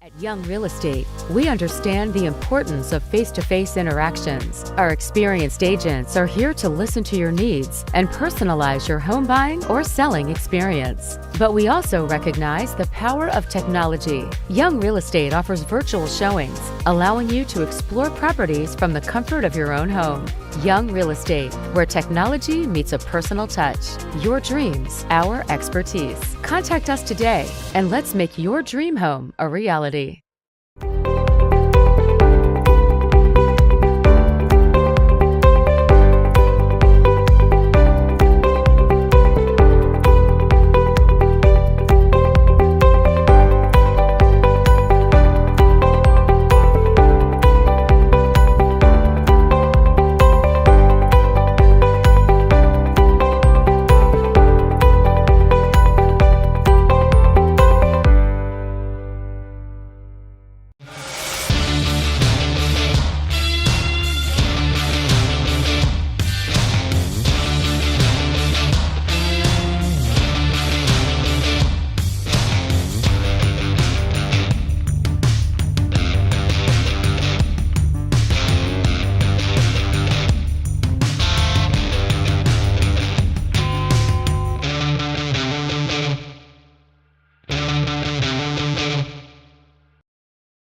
At Young Real Estate, we understand the importance of face-to-face interactions. Our experienced agents are here to listen to your needs and personalize your home buying or selling experience. But we also recognize the power of technology. Young Real Estate offers virtual showings, allowing you to explore properties from the comfort of your own home. Young Real Estate, where technology meets a personal touch. Your dreams, our expertise. Contact us today and let's make your dream home a reality.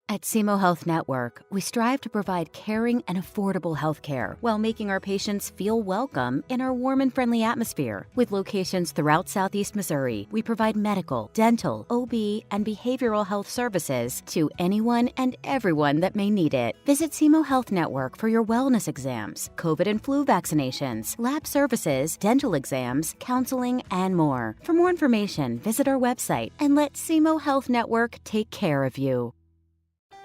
At SEMO Health Network, we strive to provide caring and affordable health care while making our patients feel welcome in our warm and friendly atmosphere. With locations throughout Southeast Missouri, we provide medical, dental, OB, and behavioral health services to anyone and everyone that may need it. Visit SEMO Health Network for your wellness exams, COVID and flu vaccinations, lab services, dental exams, counseling, and more. For more information, visit our website and let SEMO Health Network take care of you.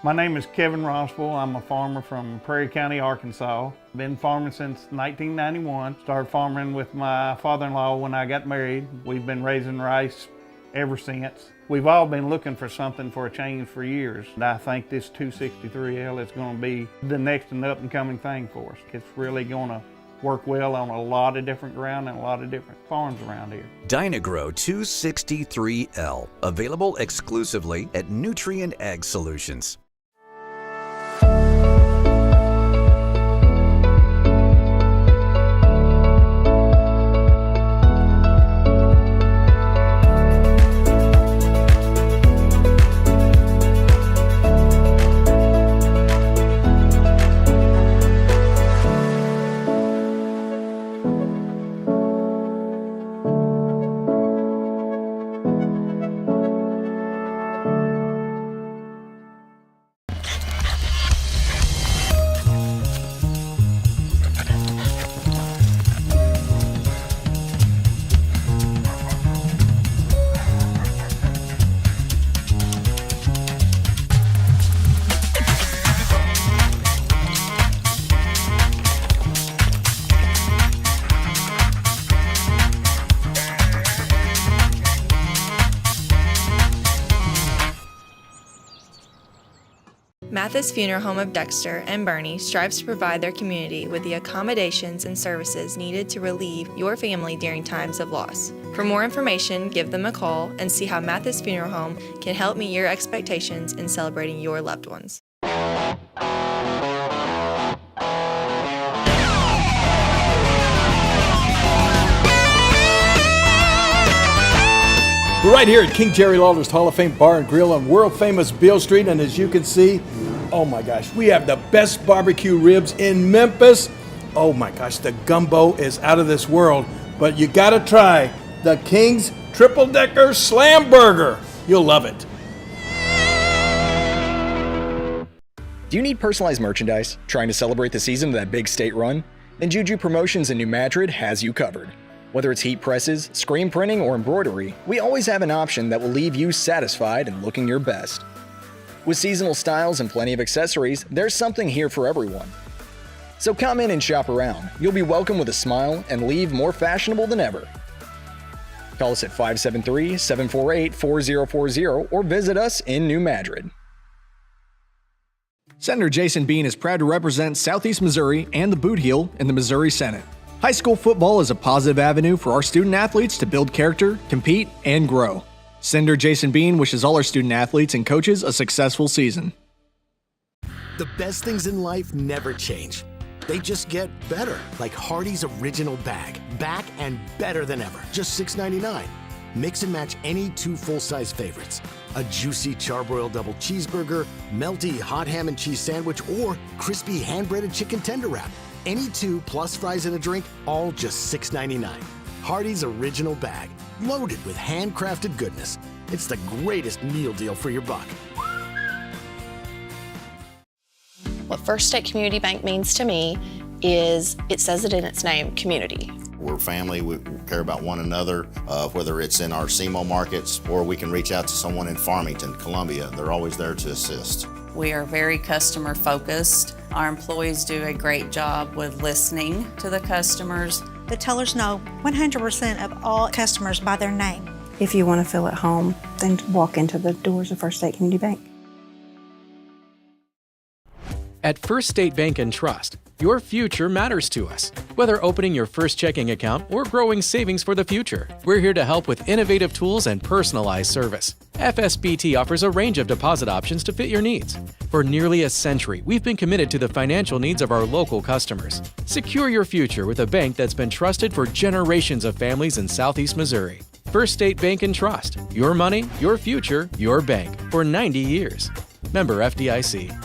My name is Kevin Rossville. I'm a farmer from Prairie County, Arkansas. Been farming since 1991. Started farming with my father-in-law when I got married. We've been raising rice ever since. We've all been looking for something for a change for years. And I think this 263L is going to be the next and up-and-coming thing for us. It's really going to work well on a lot of different ground and a lot of different farms around here. Dynagrow 263L, available exclusively at Nutrient Ag Solutions. Mathis Funeral Home of Dexter and Bernie strives to provide their community with the accommodations and services needed to relieve your family during times of loss. For more information, give them a call and see how Mathis Funeral Home can help meet your expectations in celebrating your loved ones. We're right here at King Jerry Lawler's Hall of Fame Bar and Grill on world famous Beale Street, and as you can see, oh my gosh, we have the best barbecue ribs in Memphis. Oh my gosh, the gumbo is out of this world, but you gotta try the King's Triple Decker Slam Burger. You'll love it. Do you need personalized merchandise? Trying to celebrate the season of that big state run? Then Juju Promotions in New Madrid has you covered. Whether it's heat presses, screen printing, or embroidery, we always have an option that will leave you satisfied and looking your best. With seasonal styles and plenty of accessories, there's something here for everyone. So come in and shop around. You'll be welcome with a smile and leave more fashionable than ever. Call us at 573-748-4040 or visit us in New Madrid. Senator Jason Bean is proud to represent Southeast Missouri and the Boot Heel in the Missouri Senate. High school football is a positive avenue for our student athletes to build character, compete, and grow. Senator Jason Bean wishes all our student athletes and coaches a successful season. The best things in life never change. They just get better, like Hardee's Original Bag. Back and better than ever. Just $6.99. Mix and match any 2 full-size favorites. A juicy charbroiled double cheeseburger, melty hot ham and cheese sandwich, or crispy hand-breaded chicken tender wrap. Any 2 plus fries and a drink, all just $6.99. Hardee's Original Bag, loaded with handcrafted goodness. It's the greatest meal deal for your buck. What First State Community Bank means to me is, it says it in its name, community. We're family, we care about one another, whether it's in our SEMO markets or we can reach out to someone in Farmington, Columbia. They're always there to assist. We are very customer focused. Our employees do a great job with listening to the customers. The tellers know 100% of all customers by their name. If you want to feel at home, then walk into the doors of First State Community Bank. At First State Bank and Trust, your future matters to us. Whether opening your first checking account or growing savings for the future, we're here to help with innovative tools and personalized service. FSBT offers a range of deposit options to fit your needs. For nearly a century, we've been committed to the financial needs of our local customers. Secure your future with a bank that's been trusted for generations of families in Southeast Missouri. First State Bank and Trust. Your money, your future, your bank. For 90 years. Member FDIC.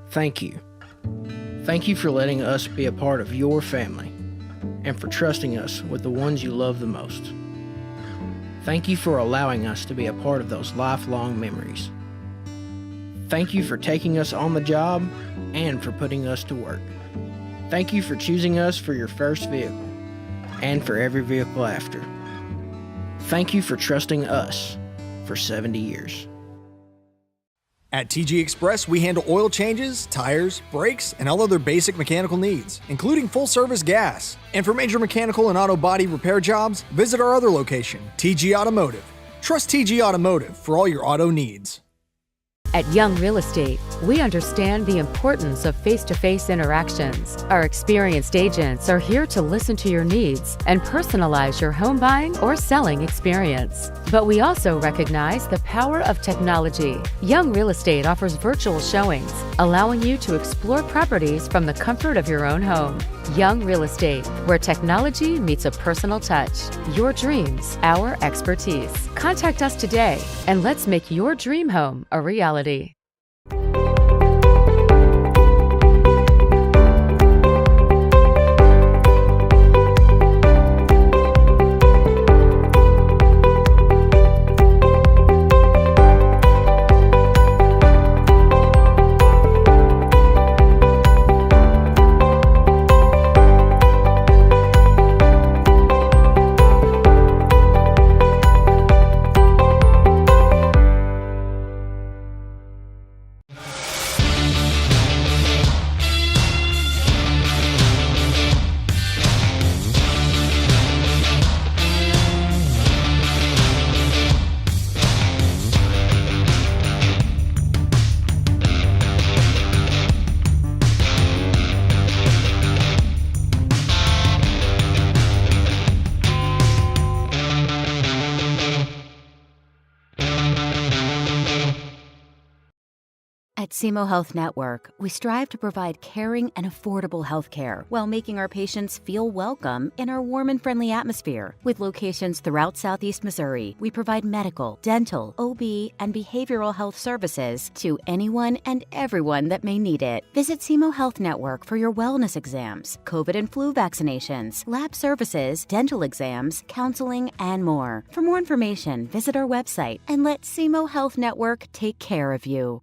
Thank you. Thank you for letting us be a part of your family and for trusting us with the ones you love the most. Thank you for allowing us to be a part of those lifelong memories. Thank you for taking us on the job and for putting us to work. Thank you for choosing us for your first vehicle and for every vehicle after. Thank you for trusting us for 70 years. At TG Express, we handle oil changes, tires, brakes, and all other basic mechanical needs, including full-service gas. And for major mechanical and auto body repair jobs, visit our other location, TG Automotive. Trust TG Automotive for all your auto needs. At Young Real Estate, we understand the importance of face-to-face interactions. Our experienced agents are here to listen to your needs and personalize your home buying or selling experience. But we also recognize the power of technology. Young Real Estate offers virtual showings, allowing you to explore properties from the comfort of your own home. Young Real Estate, where technology meets a personal touch. Your dreams, our expertise. Contact us today and let's make your dream home a reality. At SEMO Health Network, we strive to provide caring and affordable health care while making our patients feel welcome in our warm and friendly atmosphere. With locations throughout Southeast Missouri, we provide medical, dental, OB, and behavioral health services to anyone and everyone that may need it. Visit SEMO Health Network for your wellness exams, COVID and flu vaccinations, lab services, dental exams, counseling, and more. For more information, visit our website and let SEMO Health Network take care of you.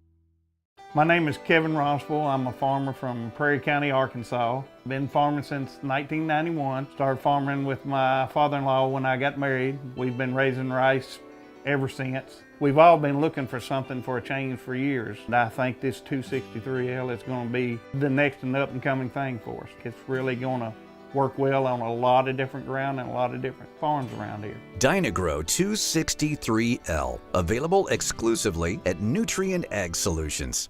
My name is Kevin Rossville. I'm a farmer from Prairie County, Arkansas. Been farming since 1991. Started farming with my father-in-law when I got married. We've been raising rice ever since. We've all been looking for something for a change for years. And I think this 263L is going to be the next and up and coming thing for us. It's really going to work well on a lot of different ground and a lot of different farms around here. Dynagrow 263L, available exclusively at Nutrient Ag Solutions.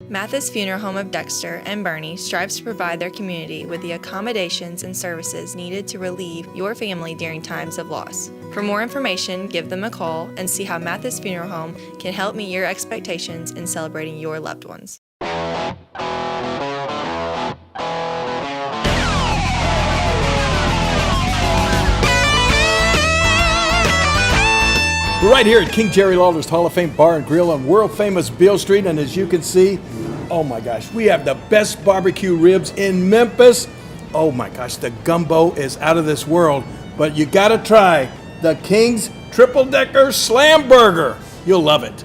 Mathis Funeral Home of Dexter and Bernie strives to provide their community with the accommodations and services needed to relieve your family during times of loss. For more information, give them a call and see how Mathis Funeral Home can help meet your expectations in celebrating your loved ones. We're right here at King Jerry Lawler's Hall of Fame Bar and Grill on world famous Beale Street, and as you can see, oh my gosh, we have the best barbecue ribs in Memphis. Oh my gosh, the gumbo is out of this world, but you gotta try the King's Triple Decker Slam Burger. You'll love it.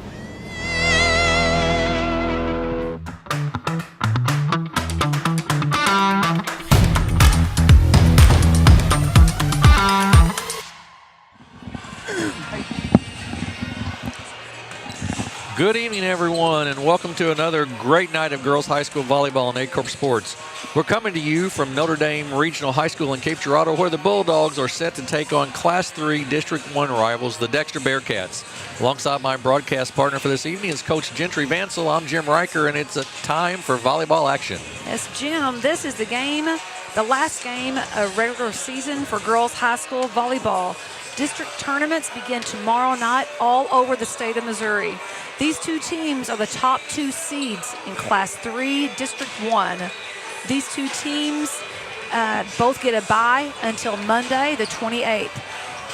Good evening, everyone, and welcome to another great night of girls high school volleyball and Aycorp sports. We're coming to you from Notre Dame Regional High School in Cape Girardeau, where the Bulldogs are set to take on Class 3 District 1 rivals, the Dexter Bearcats. Alongside my broadcast partner for this evening is Coach Gentry Vansel. I'm Jim Riker, and it's a time for volleyball action. Yes, Jim, this is the game, the last game of regular season for girls high school volleyball. District tournaments begin tomorrow night all over the state of Missouri. These two teams are the top two seeds in Class 3, District 1. These two teams both get a bye until Monday, the 28th.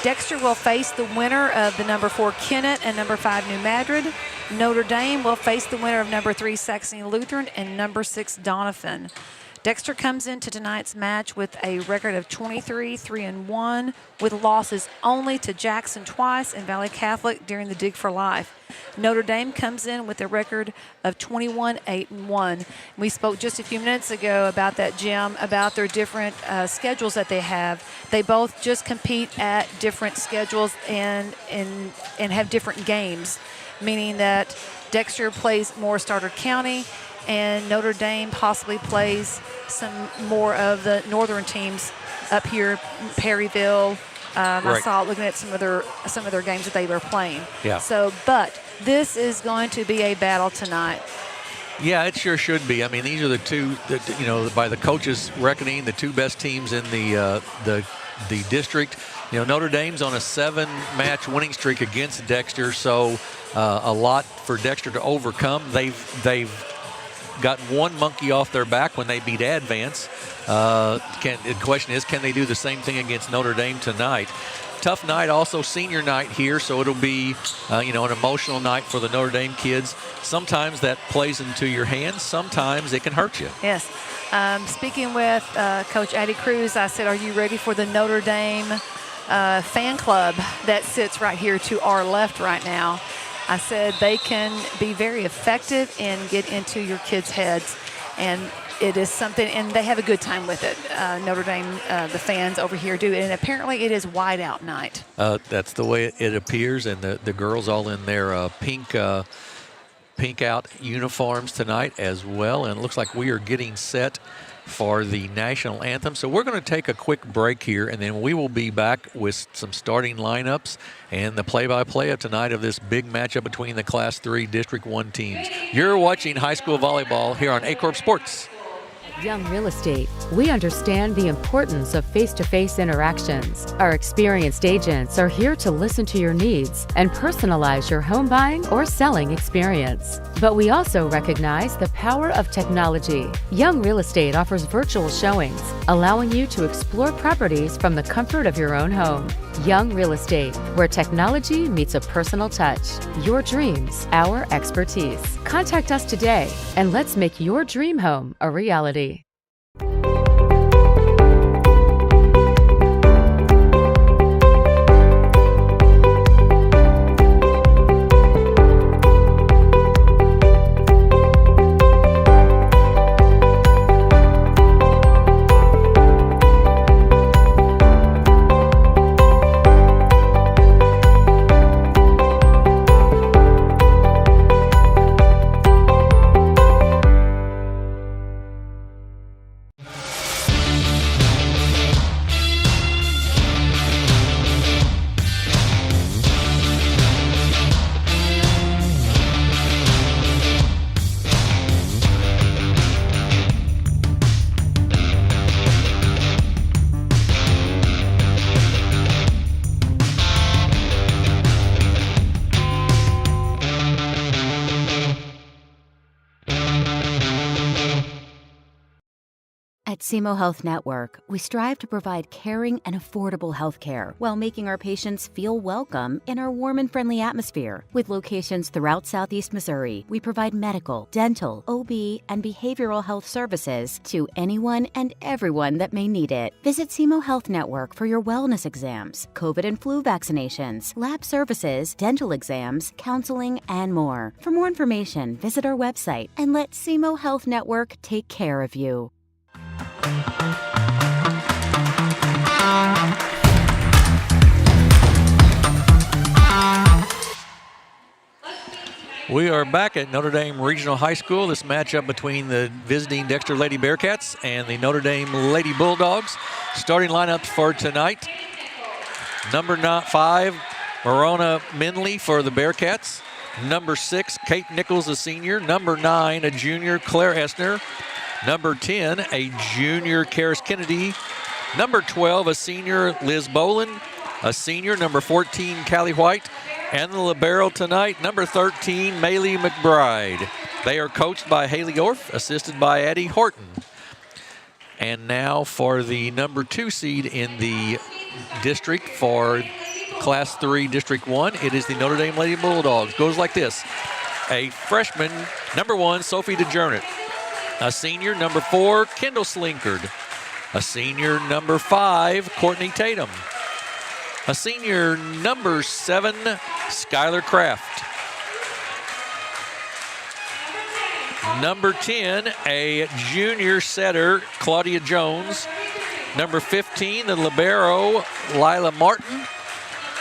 Dexter will face the winner of the number 4 Kennett and number 5 New Madrid. Notre Dame will face the winner of number 3 Saxony Lutheran and number 6 Doniphan. Dexter comes into tonight's match with a record of 23-3-1, with losses only to Jackson twice and Valley Catholic during the Dig for Life. Notre Dame comes in with a record of 21-8-1. We spoke just a few minutes ago about that, Jim, about their different schedules that they have. They both just compete at different schedules and have different games, meaning that Dexter plays more Starter County, and Notre Dame possibly plays some more of the northern teams up here, Perryville. Right. I saw looking at some of their games that they were playing. Yeah. So, but this is going to be a battle tonight. Yeah, it sure should be. I mean, these are the two, by the coaches' reckoning, the two best teams in the district. Notre Dame's on a 7-match winning streak against Dexter, so a lot for Dexter to overcome. They've got one monkey off their back when they beat Advance. The question is, can they do the same thing against Notre Dame tonight? tough night, also senior night here, so it'll be, an emotional night for the Notre Dame kids. Sometimes that plays into your hands. Sometimes it can hurt you. Yes. Speaking with Coach Addie Cruz, I said, are you ready for the Notre Dame fan club that sits right here to our left right now? I said they can be very effective and get into your kids' heads, and it is something, and they have a good time with it. Notre Dame, the fans over here do, and apparently it is white out night. That's the way it appears, and the girls all in their pink out uniforms tonight as well, and it looks like we are getting set for the national anthem. So we're going to take a quick break here, and then we will be back with some starting lineups and the play-by-play of tonight of this big matchup between the Class 3 District 1 teams. You're watching high school volleyball here on Aycorp Sports. Young Real Estate, we understand the importance of face-to-face interactions. Our experienced agents are here to listen to your needs and personalize your home buying or selling experience. But we also recognize the power of technology. Young Real Estate offers virtual showings, allowing you to explore properties from the comfort of your own home. Young Real Estate, where technology meets a personal touch. Your dreams, our expertise. Contact us today, and let's make your dream home a reality. At SEMO Health Network, we strive to provide caring and affordable health care while making our patients feel welcome in our warm and friendly atmosphere. With locations throughout Southeast Missouri, we provide medical, dental, OB, and behavioral health services to anyone and everyone that may need it. Visit SEMO Health Network for your wellness exams, COVID and flu vaccinations, lab services, dental exams, counseling, and more. For more information, visit our website and let SEMO Health Network take care of you. We are back at Notre Dame Regional High School. This matchup between the visiting Dexter Lady Bearcats and the Notre Dame Lady Bulldogs. Starting lineups for tonight. Number 5, Marona Minley for the Bearcats. Number 6, Kate Nichols, a senior. Number 9, a junior, Claire Essner. Number 10, a junior, Karis Kennedy. Number 12, a senior, Liz Boland. A senior, number 14, Callie White. And the libero tonight, number 13, Maylee McBride. They are coached by Haley Orff, assisted by Addie Horton. And now for the number 2 seed in the district for Class 3 District 1, it is the Notre Dame Lady Bulldogs. Goes like this. A freshman, number 1, Sophie DeJernet. A senior, number 4, Kendall Slinkard. A senior, number 5, Courtney Tatum. A senior, number 7, Skylar Kraft. Number 10, a junior setter, Claudia Jones. Number 15, the libero, Lila Martin.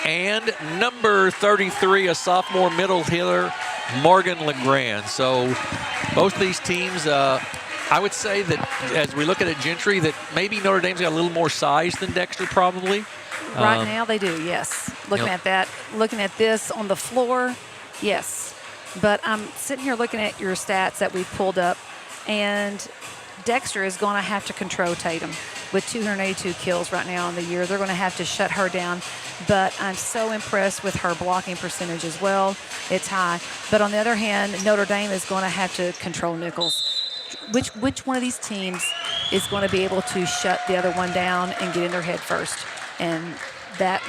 And number 33, a sophomore middle hitter, Morgan LeGrand. So both of these teams, I would say that as we look at it, Gentry, that maybe Notre Dame's got a little more size than Dexter probably. Right now they do, yes. Looking at that, looking at this on the floor, yes. But I'm sitting here looking at your stats that we've pulled up, and Dexter is going to have to control Tatum with 282 kills right now in the year. They're going to have to shut her down. But I'm so impressed with her blocking percentage as well. It's high. But on the other hand, Notre Dame is going to have to control Nichols. Which one of these teams is going to be able to shut the other one down and get in their head first? And that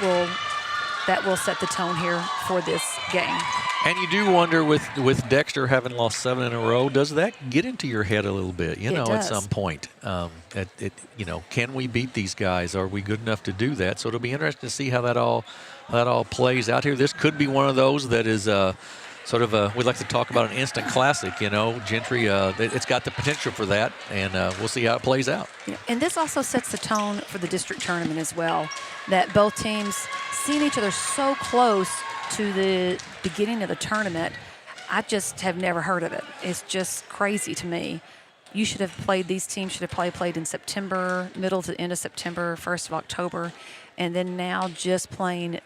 will set the tone here for this game. And you do wonder with Dexter having lost 7 in a row, does that get into your head a little bit? You know, at some point, can we beat these guys? Are we good enough to do that? So it'll be interesting to see how that all plays out here. This could be one of those that is sort of we'd like to talk about an instant classic. You know, Gentry, it's got the potential for that, and we'll see how it plays out. Yeah, and this also sets the tone for the district tournament as well, that both teams seeing each other so close to the beginning of the tournament. I just have never heard of it. It's just crazy to me. You should have played, these teams should have played in September, middle to end of September, 1st of October, and then now just playing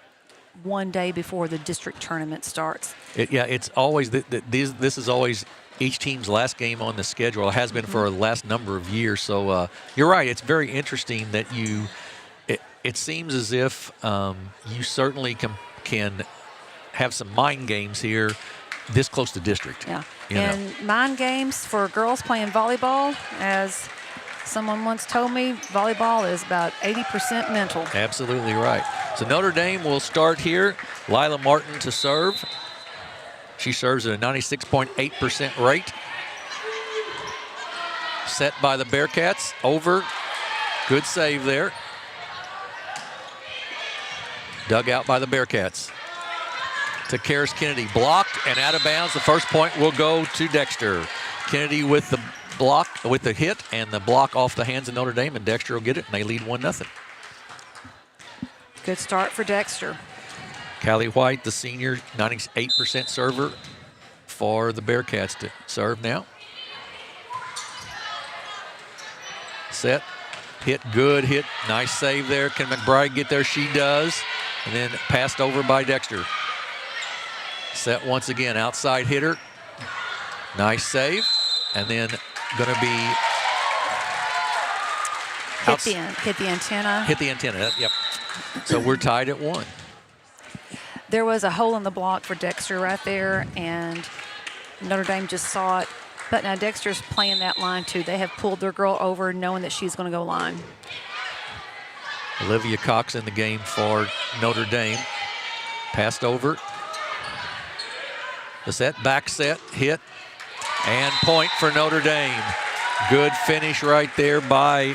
one day before the district tournament starts. It's always, this is always each team's last game on the schedule. It has been for the last number of years. So you're right. It's very interesting that it seems as if you certainly can have some mind games here this close to district. Yeah. And mind games for girls playing volleyball, as someone once told me, volleyball is about 80% mental. Absolutely right. So Notre Dame will start here. Lila Martin to serve. She serves at a 96.8% rate. Set by the Bearcats. Over. Good save there. Dug out by the Bearcats. To Karis Kennedy. Blocked and out of bounds. The first point will go to Dexter. Kennedy with the block, with the hit, and the block off the hands of Notre Dame, and Dexter will get it, and they lead 1-0. Good start for Dexter. Callie White, the senior, 98% server for the Bearcats to serve now. Set, hit, good hit, nice save there. Can McBride get there? She does. And then passed over by Dexter. Set once again, outside hitter. Nice save. And then going to be hit the antenna. Hit the antenna, yep. So we're tied at 1. There was a hole in the block for Dexter right there, and Notre Dame just saw it. But now Dexter's playing that line too. They have pulled their girl over knowing that she's going to go line. Olivia Cox in the game for Notre Dame. Passed over. The set, back set, hit, and point for Notre Dame. Good finish right there by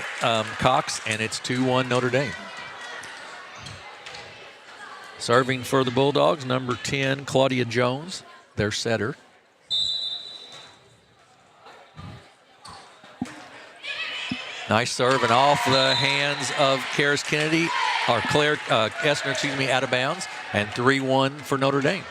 Cox, and it's 2-1 Notre Dame. Serving for the Bulldogs, number 10, Claudia Jones, their setter. Nice serve and off the hands of Karis Kennedy, or Claire Essner, out of bounds, and 3-1 for Notre Dame.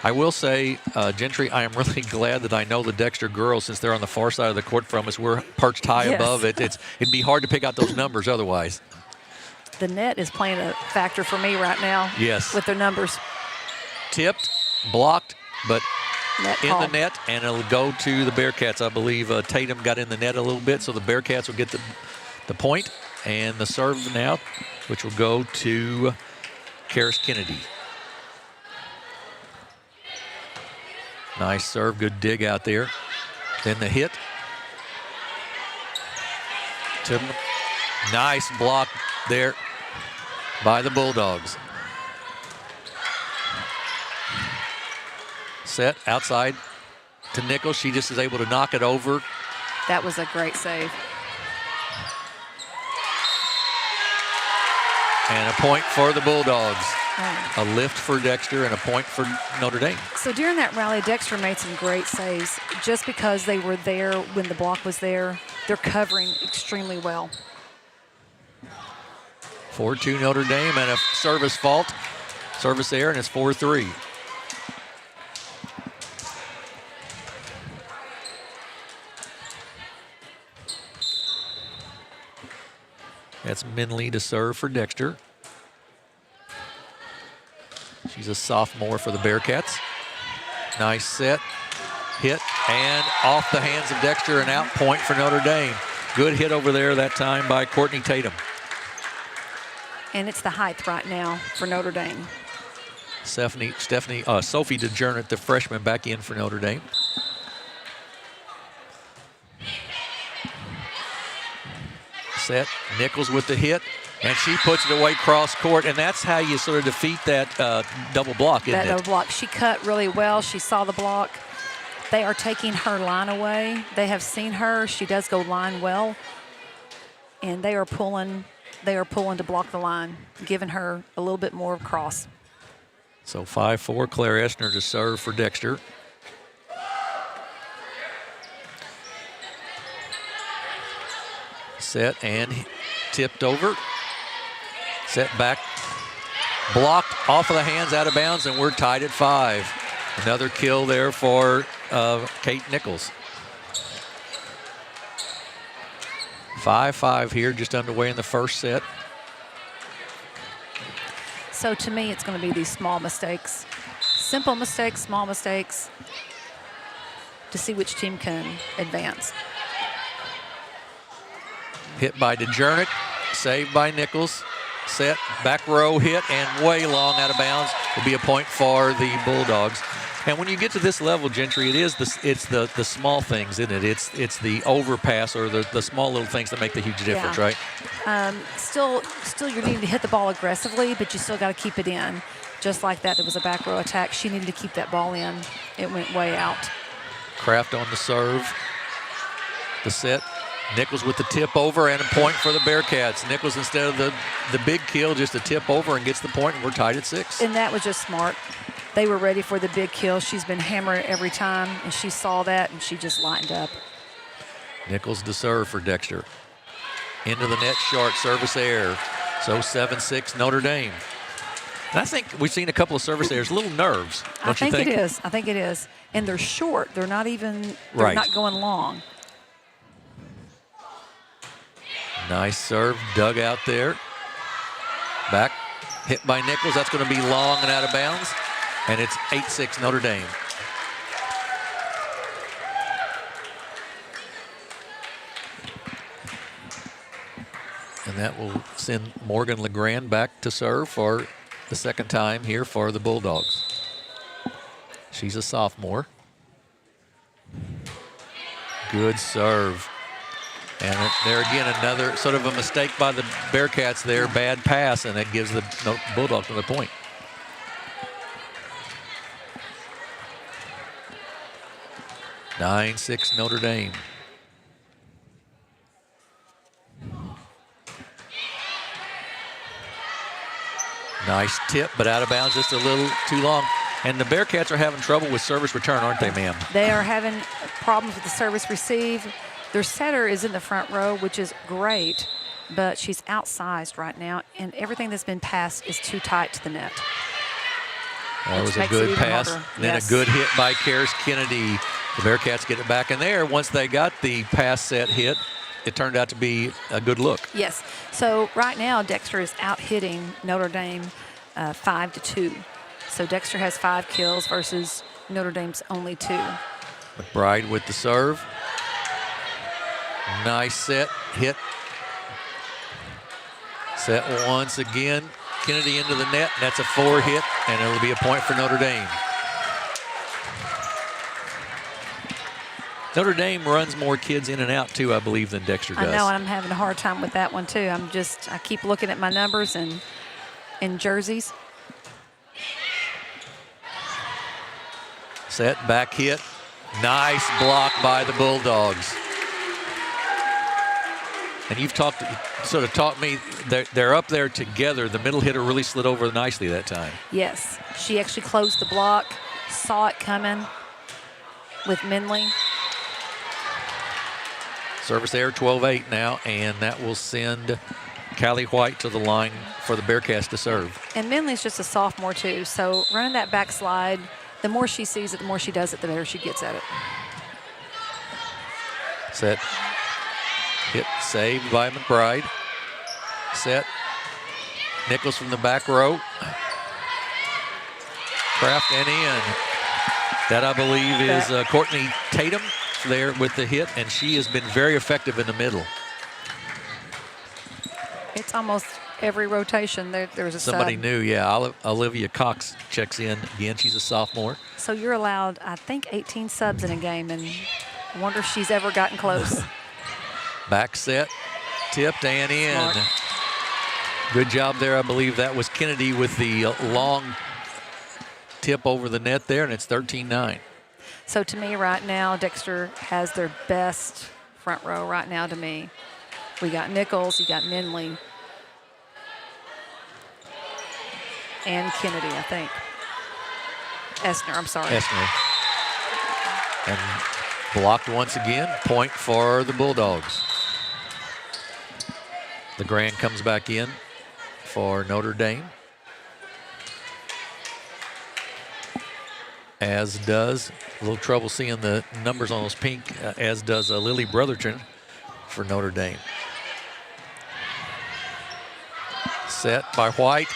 I will say, Gentry, I am really glad that I know the Dexter girls, since they're on the far side of the court from us. We're perched high above it. It'd be hard to pick out those numbers otherwise. The net is playing a factor for me right now. Yes. With their numbers. Tipped, blocked, but net in call. The net, and it'll go to the Bearcats. I believe Tatum got in the net a little bit, so the Bearcats will get the point, and the serve now, which will go to Karis Kennedy. Nice serve, good dig out there. Then the hit. Nice block there by the Bulldogs. Set outside to Nichols. She just is able to knock it over. That was a great save. And a point for the Bulldogs. A lift for Dexter and a point for Notre Dame. So during that rally, Dexter made some great saves. Just because they were there when the block was there, they're covering extremely well. 4-2 Notre Dame, and a service fault. Service error, and it's 4-3. That's Minley to serve for Dexter. She's a sophomore for the Bearcats. Nice set, hit, and off the hands of Dexter, and out point for Notre Dame. Good hit over there that time by Courtney Tatum. And it's the height right now for Notre Dame. Sophie DeJernet, the freshman, back in for Notre Dame. Set, Nichols with the hit, And she puts it away cross court, and that's how you sort of defeat that double block, isn't it? That double block. She cut really well. She saw the block. They are taking her line away. They have seen her. She does go line well. And they are pulling to block the line, giving her a little bit more cross. So 5-4, Claire Eschner to serve for Dexter. Set and tipped over. Set back, blocked off of the hands, out of bounds, and we're tied at 5. Another kill there for Kate Nichols. 5-5 here, just underway in the first set. So to me, it's going to be these small mistakes. Simple mistakes, small mistakes, to see which team can advance. Hit by DeJernick, saved by Nichols. Set, back row hit, and way long out of bounds. Will be a point for the Bulldogs. And when you get to this level, Gentry, it's the small things, isn't it? It's the overpass or the small little things that make the huge difference, right? Still you're needing to hit the ball aggressively, but you still got to keep it in. Just like that, there was a back row attack. She needed to keep that ball in. It went way out. Kraft on the serve. The set. Nichols with the tip over and a point for the Bearcats. Nichols, instead of the big kill, just a tip over and gets the point, and we're tied at 6. And that was just smart. They were ready for the big kill. She's been hammering every time, and she saw that, and she just lined up. Nichols to serve for Dexter. Into the net short, service error. So 7-6 Notre Dame. And I think we've seen a couple of service errors, little nerves, don't you think? I think it is. And they're short. They're not even, they're not going long. Nice serve, dug out there. Back, hit by Nichols. That's going to be long and out of bounds. And it's 8-6 Notre Dame. And that will send Morgan LeGrand back to serve for the second time here for the Bulldogs. She's a sophomore. Good serve. And there again, another sort of a mistake by the Bearcats there, bad pass, and it gives the Bulldogs another point. 9-6 Notre Dame. Nice tip, but out of bounds just a little too long. And the Bearcats are having trouble with service return, aren't they, ma'am? They are having problems with the service receive. Their setter is in the front row, which is great, but she's outsized right now, and everything that's been passed is too tight to the net. That was a good pass. Then a good hit by Karis Kennedy. The Bearcats get it back in there. Once they got the pass set hit, it turned out to be a good look. Yes. So right now, Dexter is out hitting Notre Dame 5-2. So Dexter has 5 kills versus Notre Dame's only 2. McBride with the serve. Nice set, hit. Set once again. Kennedy into the net, and that's a 4 hit, and it'll be a point for Notre Dame. Notre Dame runs more kids in and out, too, I believe, than Dexter does. I know, and I'm having a hard time with that one, too. I keep looking at my numbers and jerseys. Set, back hit. Nice block by the Bulldogs. And you've sort of taught me they're up there together. The middle hitter really slid over nicely that time. Yes, she actually closed the block, saw it coming with Minley. Service error, 12-8 now, and that will send Callie White to the line for the Bearcats to serve. And Minley's just a sophomore too, so running that backslide, the more she sees it, the more she does it, the better she gets at it. Set. Hit saved by McBride. Set. Nichols from the back row. Kraft and in. That, I believe, is Courtney Tatum there with the hit, and she has been very effective in the middle. It's almost every rotation there's a Somebody sub. new, yeah. Olivia Cox checks in again. She's a sophomore. So you're allowed, I think, 18 subs in a game, and I wonder if she's ever gotten close. Back set, tipped and in. Smart. Good job there. I believe that was Kennedy with the long tip over the net there, and it's 13-9. So to me right now, Dexter has their best front row right now to me. We got Nichols, you got Minley, and Kennedy, I think. Essner, I'm sorry. Essner. And blocked once again. Point for the Bulldogs. LeGrand comes back in for Notre Dame. As does, a little trouble seeing the numbers on those pink, as does Lily Brotherton for Notre Dame. Set by White,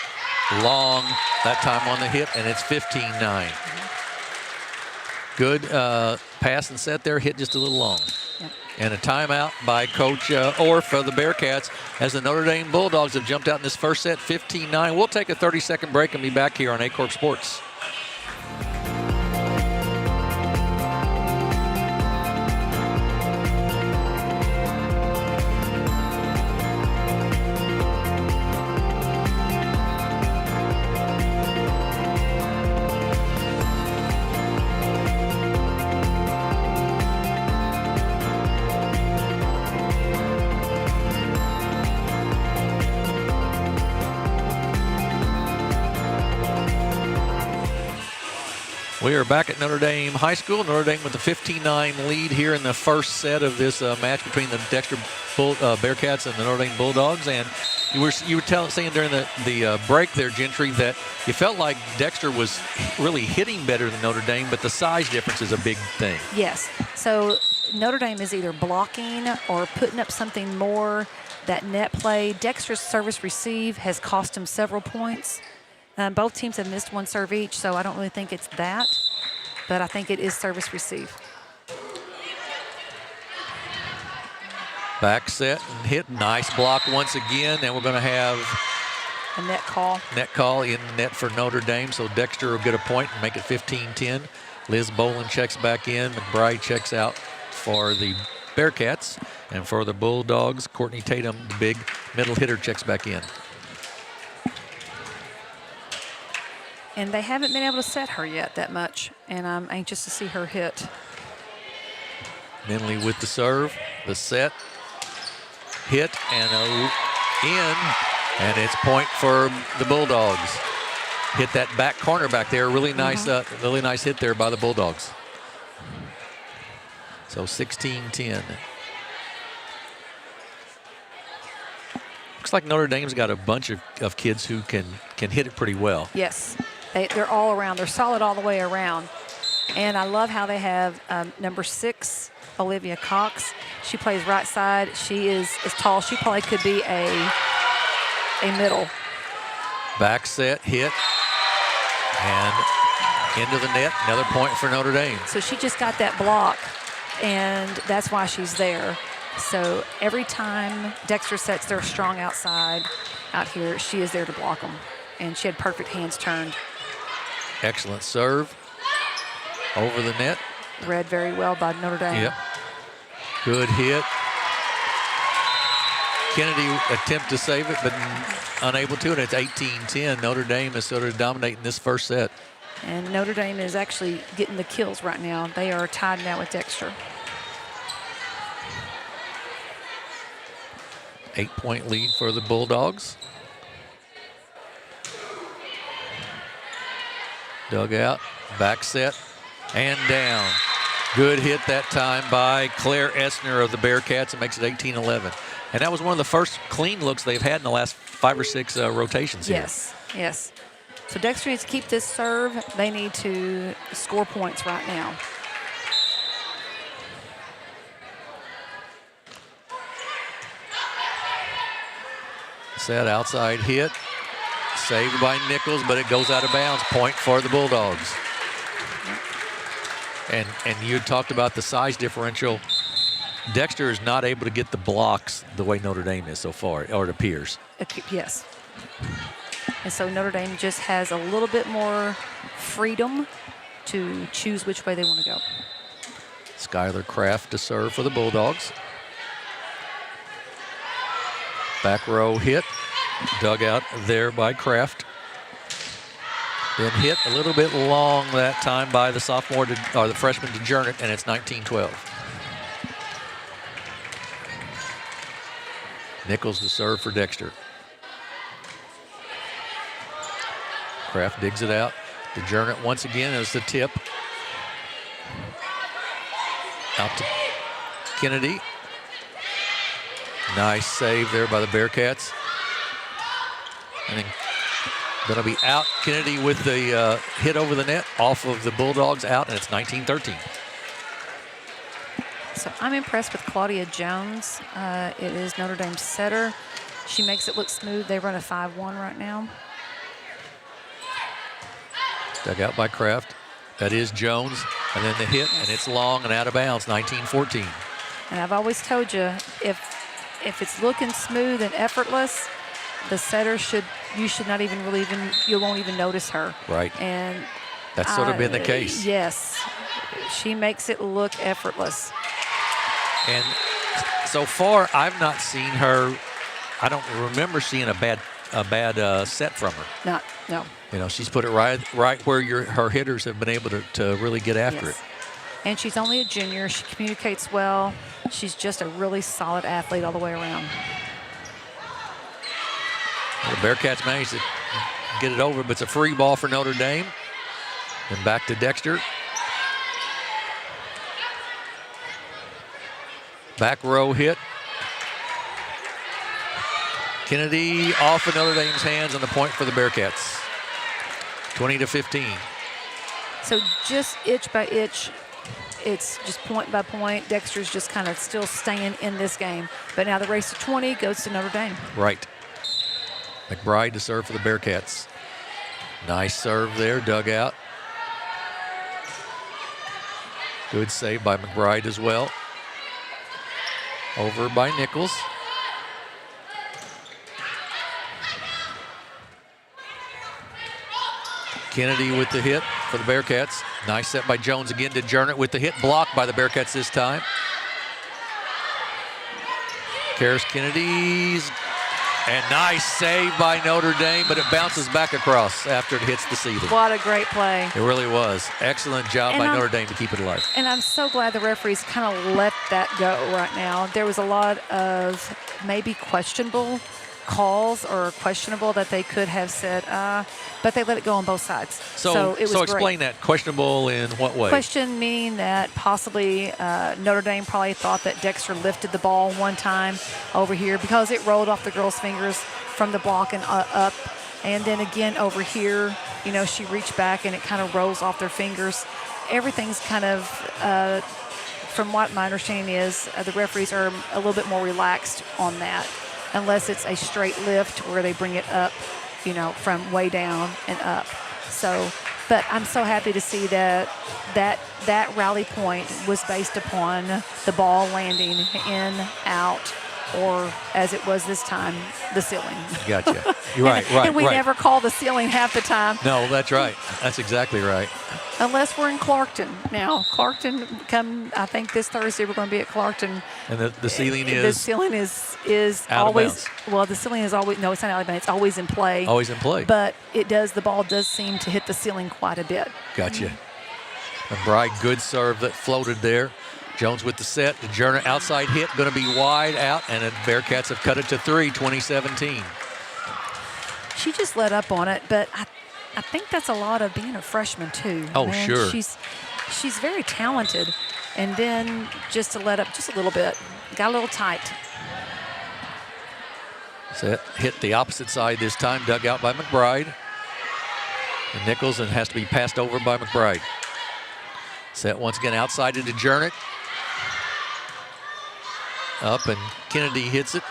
long, that time on the hit, and it's 15-9. Good pass and set there, hit just a little long. Yep. And a timeout by Coach Orff of the Bearcats as the Notre Dame Bulldogs have jumped out in this first set, 15-9. We'll take a 30-second break and be back here on Aycorp Sports. We are back at Notre Dame High School. Notre Dame with a 15-9 lead here in the first set of this match between the Dexter Bearcats and the Notre Dame Bulldogs. And you were saying during the break there, Gentry, that you felt like Dexter was really hitting better than Notre Dame, but the size difference is a big thing. Yes. So Notre Dame is either blocking or putting up something more. That net play, Dexter's service receive has cost him several points. Both teams have missed one serve each, so I don't really think it's that, but I think it is service receive. Back set and hit. Nice block once again, and we're going to have a net call. Net call in net for Notre Dame, so Dexter will get a point and make it 15-10. Liz Boland checks back in. McBride checks out for the Bearcats, and for the Bulldogs, Courtney Tatum, the big middle hitter, checks back in. And they haven't been able to set her yet that much, and I'm anxious to see her hit. Minley with the serve, the set, hit, and in, and it's point for the Bulldogs. Hit that back corner back there, really nice hit there by the Bulldogs. So 16-10. Looks like Notre Dame's got a bunch of kids who can hit it pretty well. Yes. They're all around. They're solid all the way around. And I love how they have number 6, Olivia Cox. She plays right side. She is tall. She probably could be a middle. Back set, hit, and into the net. Another point for Notre Dame. So she just got that block, and that's why she's there. So every time Dexter sets their strong outside out here, she is there to block them. And she had perfect hands turned. Excellent serve over the net. Read very well by Notre Dame. Yep. Good hit. Kennedy attempt to save it, but unable to, and it's 18-10. Notre Dame is sort of dominating this first set. And Notre Dame is actually getting the kills right now. They are tied now with Dexter. 8-point lead for the Bulldogs. Dug out, back set, and down. Good hit that time by Claire Essner of the Bearcats. It makes it 18-11. And that was one of the first clean looks they've had in the last 5 or 6 rotations here. Yes. So Dexter needs to keep this serve. They need to score points right now. Set outside hit. Saved by Nichols, but it goes out of bounds. Point for the Bulldogs. And you talked about the size differential. Dexter is not able to get the blocks the way Notre Dame is so far, or it appears. Yes. And so Notre Dame just has a little bit more freedom to choose which way they want to go. Skylar Kraft to serve for the Bulldogs. Back row hit. Dug out there by Kraft. Then hit a little bit long that time by the sophomore, or the freshman DeJernick, and it's 19-12. Nichols to serve for Dexter. Kraft digs it out. DeJernick once again is the tip. Out to Kennedy. Nice save there by the Bearcats. And then going to be out. Kennedy with the hit over the net off of the Bulldogs, out, and it's 19-13. So I'm impressed with Claudia Jones. It is Notre Dame's setter. She makes it look smooth. They run a 5-1 right now. Dug out by Kraft. That is Jones. And then the hit, and it's long and out of bounds, 19-14. And I've always told you, if it's looking smooth and effortless, the setter you should not even really you won't even notice her. Right. And that's sort of been the case. Yes. She makes it look effortless. And so far, I've not seen her. I don't remember seeing a bad set from her. No. You know, she's put it right where her hitters have been able to really get after it. And she's only a junior. She communicates well. She's just a really solid athlete all the way around. The Bearcats managed to get it over, but it's a free ball for Notre Dame. And back to Dexter. Back row hit. Kennedy off of Notre Dame's hands on the point for the Bearcats. 20-15. So just inch by inch, it's just point by point. Dexter's just kind of still staying in this game. But now the race to 20 goes to Notre Dame. Right. McBride to serve for the Bearcats. Nice serve there, dug out. Good save by McBride as well. Over by Nichols. Kennedy with the hit for the Bearcats. Nice set by Jones again to DeJernick with the hit, blocked by the Bearcats this time. Karis Kennedy's, and nice save by Notre Dame, but it bounces back across after it hits the ceiling. What a great play. It really was. Excellent job by Notre Dame to keep it alive. And I'm so glad the referees kind of let that go right now. There was a lot of maybe questionable calls or questionable that they could have said, but they let it go on both sides. So it was explain great. that. Questionable in what way? Question meaning that possibly Notre Dame probably thought that Dexter lifted the ball one time over here because it rolled off the girl's fingers from the block and up. And then again over here, you know, she reached back and it kind of rolls off their fingers. Everything's kind of, from what my understanding is, the referees are a little bit more relaxed on that, unless it's a straight lift where they bring it up, you know, from way down and up. So, but I'm so happy to see that rally point was based upon the ball landing in, out, or as it was this time, the ceiling. Gotcha. You're right. And we never call the ceiling half the time. No, that's right. That's exactly right. Unless we're in Clarkton. Now, Clarkton come, I think this Thursday we're going to be at Clarkton. And the ceiling is? The ceiling is out always, of bounds. well, the ceiling is always, no, it's not out of bounds. It's always in play. Always in play. But the ball does seem to hit the ceiling quite a bit. Gotcha. McBride, good serve that floated there. Jones with the set. DeJernick outside hit, going to be wide out, and the Bearcats have cut it to 3, 20-17. She just let up on it, but I think that's a lot of being a freshman too. Oh, man. sure. She's very talented, and then just to let up just a little bit, got a little tight. Set hit the opposite side this time, dug out by McBride. And Nichols, and has to be passed over by McBride. Set once again outside to DeJernick. Up, and Kennedy hits it.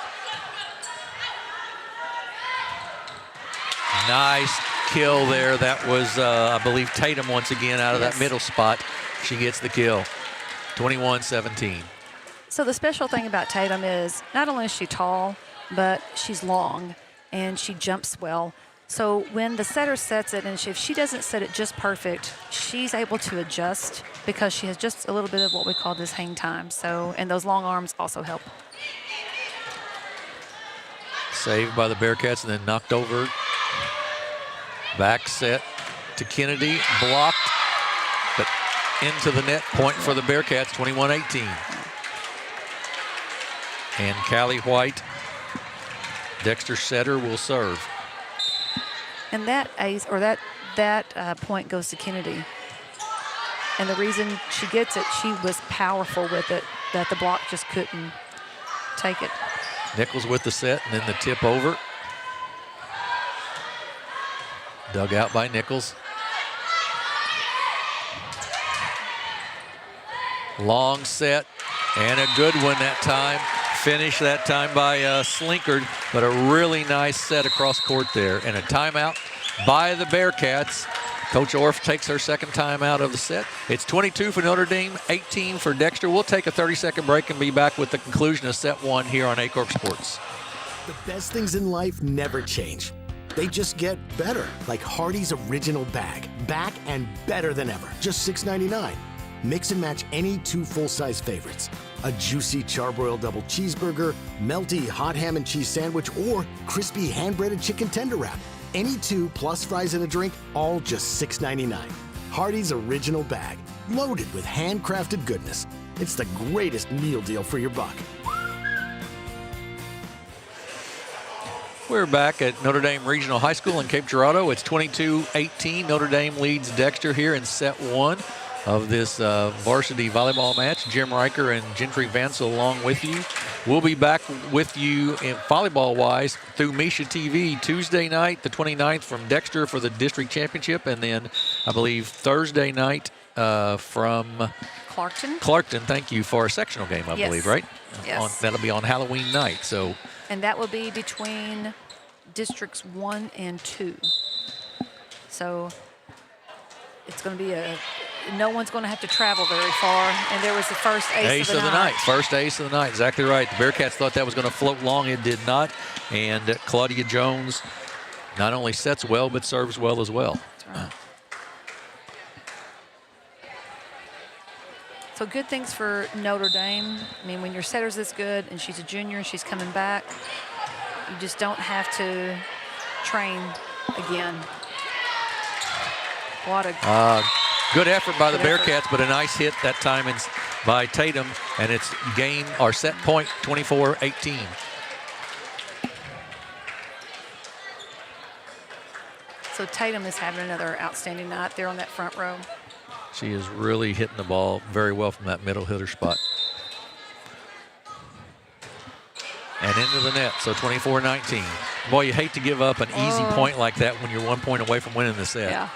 Nice kill there. That was, I believe, Tatum once again out of that middle spot. She gets the kill. 21-17. So the special thing about Tatum is not only is she tall, but she's long, and she jumps well. So when the setter sets it, and if she doesn't set it just perfect, she's able to adjust because she has just a little bit of what we call this hang time. So, and those long arms also help. Saved by the Bearcats and then knocked over. Back set to Kennedy, blocked, but into the net. Point for the Bearcats, 21-18. And Callie White, Dexter setter, will serve. And that ace, or that point goes to Kennedy. And the reason she gets it, she was powerful with it, that the block just couldn't take it. Nichols with the set, and then the tip over. Dug out by Nichols. Long set, and a good one that time. Finished that time by Slinkard, but a really nice set across court there. And a timeout by the Bearcats. Coach Orff takes her second timeout of the set. It's 22 for Notre Dame, 18 for Dexter. We'll take a 30-second break and be back with the conclusion of set one here on Aycorp Sports. The best things in life never change. They just get better, like Hardee's Original Bag. Back and better than ever. Just $6.99. Mix and match any 2 full-size favorites. A juicy charbroiled double cheeseburger, melty hot ham and cheese sandwich, or crispy hand-breaded chicken tender wrap. Any 2 plus fries and a drink, all just $6.99. Hardee's Original Bag, loaded with handcrafted goodness. It's the greatest meal deal for your buck. We're back at Notre Dame Regional High School in Cape Girardeau. It's 22-18. Notre Dame leads Dexter here in set one of this varsity volleyball match. Jim Riker and Gentry Vansel along with you. We'll be back with you in volleyball-wise through Misha TV Tuesday night, the 29th, from Dexter for the district championship, and then I believe Thursday night from Clarkton, thank you, for a sectional game, I believe, right? Yes. That'll be on Halloween night. So. And that will be between districts 1 and 2. So it's going to be no one's going to have to travel very far. And there was the first ace of the night. First ace of the night, exactly right. The Bearcats thought that was going to float long. It did not. And Claudia Jones not only sets well, but serves well as well. That's right. So good things for Notre Dame. I mean, when your setter's this good and she's a junior and she's coming back, you just don't have to train again. What a good effort by the Bearcats, but a nice hit that time by Tatum, and it's game or set point 24-18. So Tatum is having another outstanding night there on that front row. She is really hitting the ball very well from that middle hitter spot. And into the net, so 24-19. Boy, you hate to give up an easy point like that when you're 1 point away from winning the set. Yeah.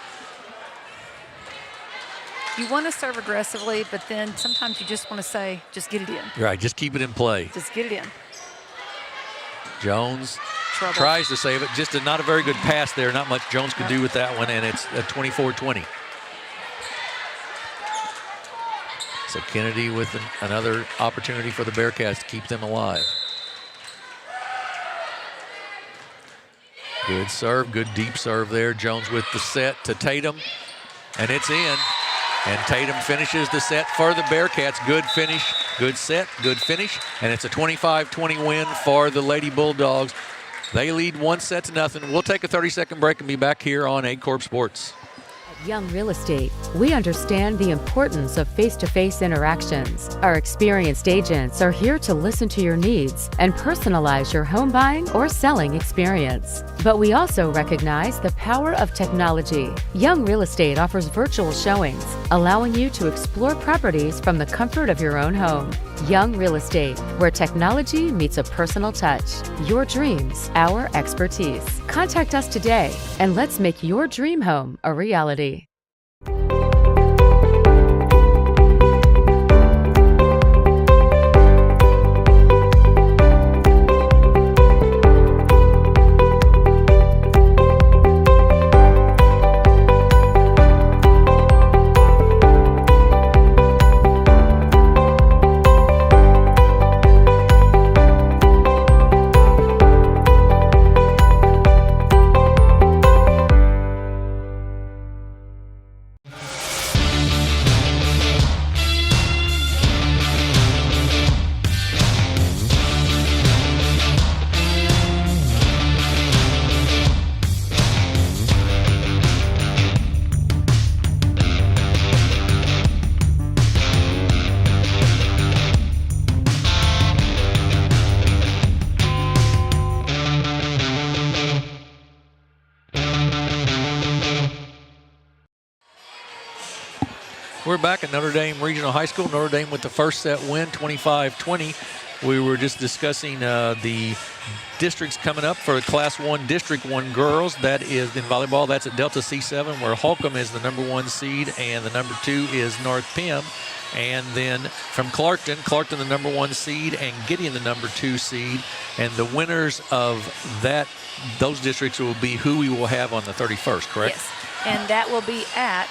You want to serve aggressively, but then sometimes you just want to say, just get it in. Right, just keep it in play. Just get it in. Jones tries to save it. Just not a very good pass there. Not much Jones could do with that one, and it's a 24-20. So Kennedy with another opportunity for the Bearcats to keep them alive. Good serve, good deep serve there. Jones with the set to Tatum, and it's in. And Tatum finishes the set for the Bearcats. Good finish, good set, good finish. And it's a 25-20 win for the Lady Bulldogs. They lead 1-0. We'll take a 30-second break and be back here on Aycorp Sports. At Young Real Estate, we understand the importance of face-to-face interactions. Our experienced agents are here to listen to your needs and personalize your home buying or selling experience. But we also recognize the power of technology. Young Real Estate offers virtual showings, allowing you to explore properties from the comfort of your own home. Young Real Estate, where technology meets a personal touch. Your dreams, our expertise. Contact us today and let's make your dream home a reality. We're back at Notre Dame Regional High School. Notre Dame with the first set win, 25-20. We were just discussing the districts coming up for Class 1 District 1 girls. That is in volleyball. That's at Delta C7, where Holcomb is the number 1 seed and the number 2 is North Penn. And then from Clarkton the number 1 seed and Gideon the number 2 seed. And the winners of those districts will be who we will have on the 31st, correct? Yes, and that will be at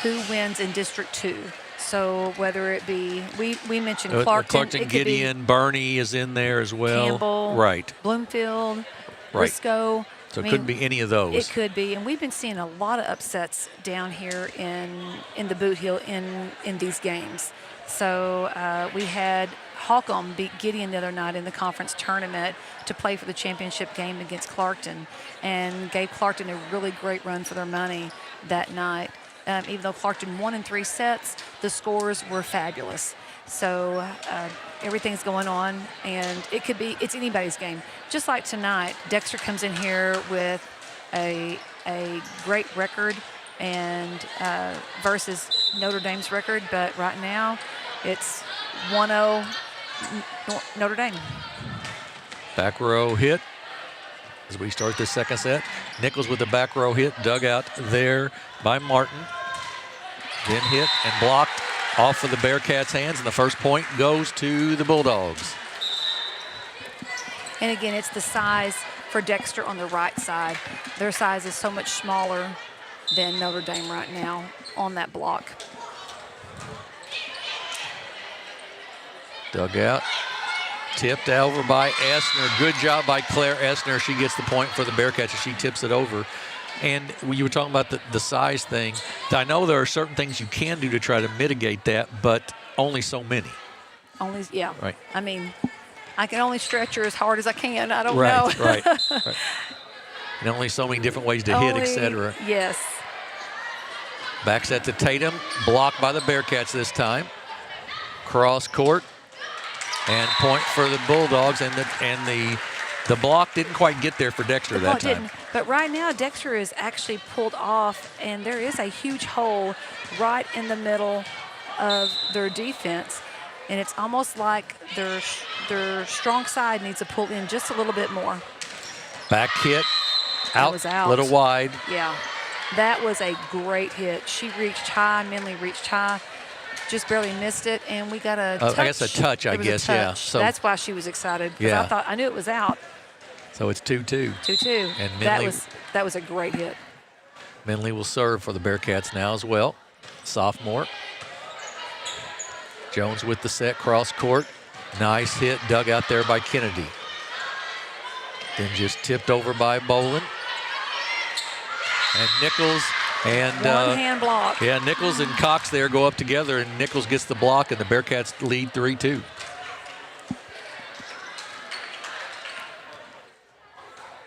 who wins in District 2. So whether it be, we mentioned Clarkton, Gideon, Bernie is in there as well. Campbell, right. Bloomfield, Briscoe. So it could be any of those. It could be, and we've been seeing a lot of upsets down here in the Boot Hill in these games. So we had Holcomb beat Gideon the other night in the conference tournament to play for the championship game against Clarkton, and gave Clarkton a really great run for their money that night. Even though Clarkton won in 3 sets, the scores were fabulous. So everything's going on, and it's anybody's game. Just like tonight, Dexter comes in here with a great record and versus Notre Dame's record, but right now it's 1-0 Notre Dame. Back row hit as we start the second set. Nichols with the back row hit, dug out there by Martin. Then hit and blocked off of the Bearcats' hands, and the first point goes to the Bulldogs. And again, it's the size for Dexter on the right side. Their size is so much smaller than Notre Dame right now on that block. Dug out, tipped over by Essner. Good job by Claire Essner. She gets the point for the Bearcats as she tips it over. And when you were talking about the size thing, I know there are certain things you can do to try to mitigate that, but only so many. Yeah. Right. I mean, I can only stretch her as hard as I can. I don't know. Right. And only so many different ways to hit, etc. Yes. Back set to Tatum, blocked by the Bearcats this time. Cross court, and point for the Bulldogs, and the block didn't quite get there for Dexter that time. Didn't. But right now, Dexter is actually pulled off, and there is a huge hole right in the middle of their defense. And it's almost like their strong side needs to pull in just a little bit more. Back hit, out, out. Little wide. Yeah, that was a great hit. She reached high, Minley reached high, just barely missed it, and we got a touch. I guess a touch, yeah. So that's why she was excited, because I knew it was out. So it's 2-2. 2-2. And Minley, that was a great hit. Minley will serve for the Bearcats now as well. Sophomore. Jones with the set, cross court. Nice hit, dug out there by Kennedy. Then just tipped over by Bolin. And Nichols and one-hand block. Yeah, Nichols and Cox there go up together, and Nichols gets the block, and the Bearcats lead 3-2.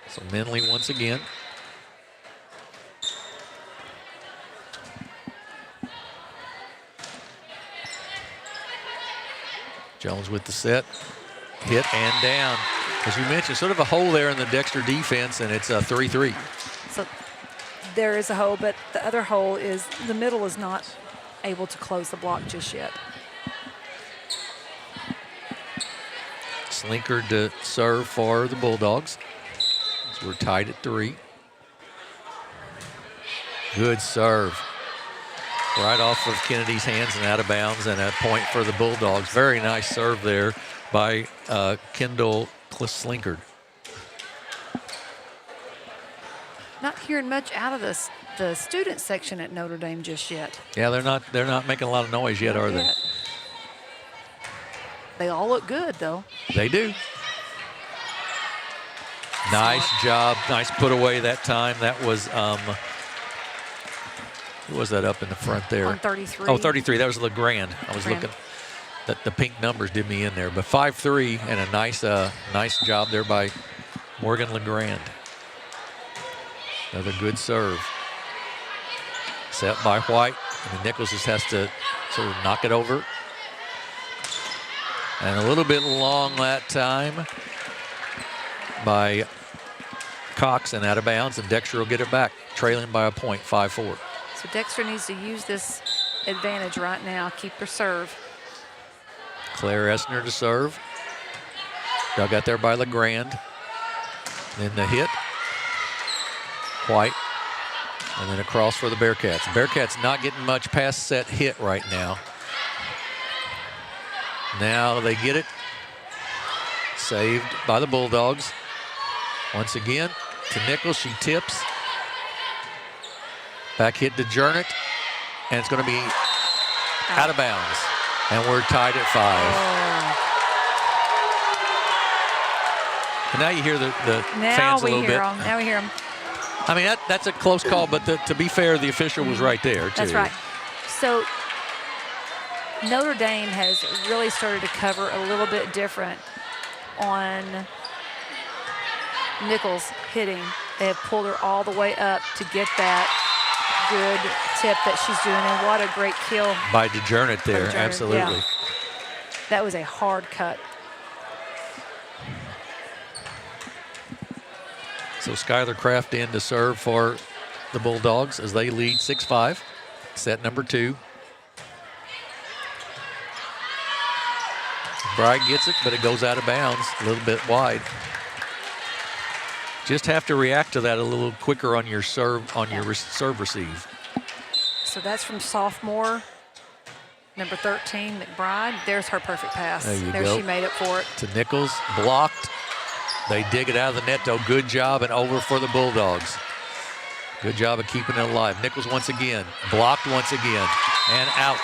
So Minley once again. Jones with the set, hit and down. As you mentioned, sort of a hole there in the Dexter defense, and it's a 3-3. So there is a hole, but the other hole is the middle is not able to close the block just yet. Slinkard to serve for the Bulldogs. So we're tied at 3. Good serve. Right off of Kennedy's hands and out of bounds, and a point for the Bulldogs. Very nice serve there by Kendall Slinkard. Not hearing much out of the student section at Notre Dame just yet. Yeah, they're not making a lot of noise yet, are they? They all look good, though. They do. Nice job. Nice put away that time. That was who was that up in the front there? On 33. Oh, 33. That was LeGrand. I was looking. The pink numbers did me in there. But 5-3 and a nice job there by Morgan LeGrand. Another good serve. Set by White. And Nichols just has to sort of knock it over. And a little bit long that time by Cox and out of bounds. And Dexter will get it back, trailing by a point, 5-4. So Dexter needs to use this advantage right now. Keep your serve. Claire Essner to serve. Dug out there by LeGrand. Then the hit. White. And then across for the Bearcats. Bearcats not getting much past set hit right now. Now they get it. Saved by the Bulldogs. Once again to Nichols. She tips. Back hit to Jernett. And it's going to be out of bounds. And we're tied at 5. And now you hear the fans a little bit. Now we hear them. I mean, that's a close call, but to be fair, the official was right there, too. That's right. So Notre Dame has really started to cover a little bit different on Nichols hitting. They have pulled her all the way up to get that good tip that she's doing, and what a great kill. By DeJernett there, absolutely. Yeah. That was a hard cut. So Skylar Kraft in to serve for the Bulldogs as they lead 6-5. Set number 2. Bride gets it, but it goes out of bounds, a little bit wide. Just have to react to that a little quicker on your serve, serve receive. So that's from sophomore, number 13, McBride. There's her perfect pass. There she made it for it. To Nichols, blocked. They dig it out of the net, though. Good job, and over for the Bulldogs. Good job of keeping it alive. Nichols once again, blocked once again, and out.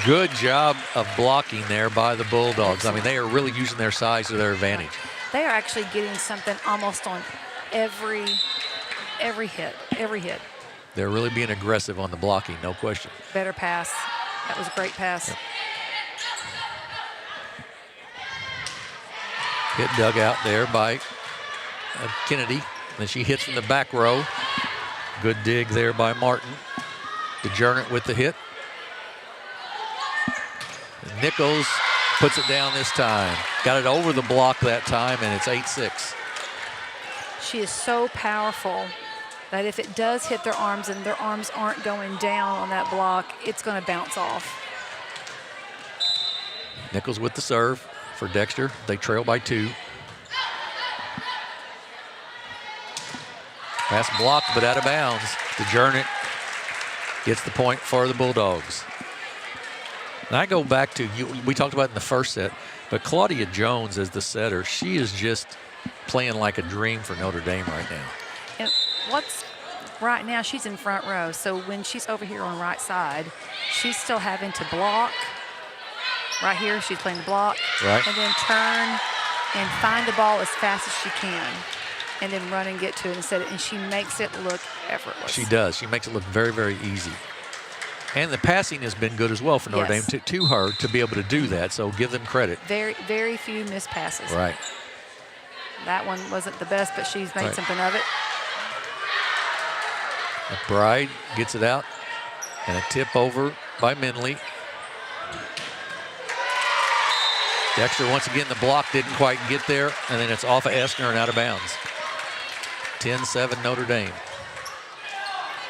Good job of blocking there by the Bulldogs. I mean, they are really using their size to their advantage. They are actually getting something almost on every hit. They're really being aggressive on the blocking, no question. Better pass. That was a great pass. Yep. Hit dug out there by Kennedy. Then she hits from the back row. Good dig there by Martin. DeJernett with the hit. And Nichols puts it down this time. Got it over the block that time, and it's 8-6. She is so powerful that if it does hit their arms and their arms aren't going down on that block, it's going to bounce off. Nichols with the serve for Dexter. They trail by 2. Pass blocked, but out of bounds. DeJernett gets the point for the Bulldogs. And I go back to, we talked about it in the first set, but Claudia Jones as the setter, she is just playing like a dream for Notre Dame right now. And right now, she's in front row, so when she's over here on right side, she's still having to block. Right here, she's playing the block. Right. And then turn and find the ball as fast as she can. And then run and get to it and set it. And she makes it look effortless. She does. She makes it look very, very easy. And the passing has been good as well for Notre Dame to her to be able to do that. So give them credit. Very, very few missed passes. Right. That one wasn't the best, but she's made something of it. McBride gets it out. And a tip over by Minley. Dexter, once again, the block didn't quite get there, and then it's off of Essner and out of bounds. 10-7 Notre Dame.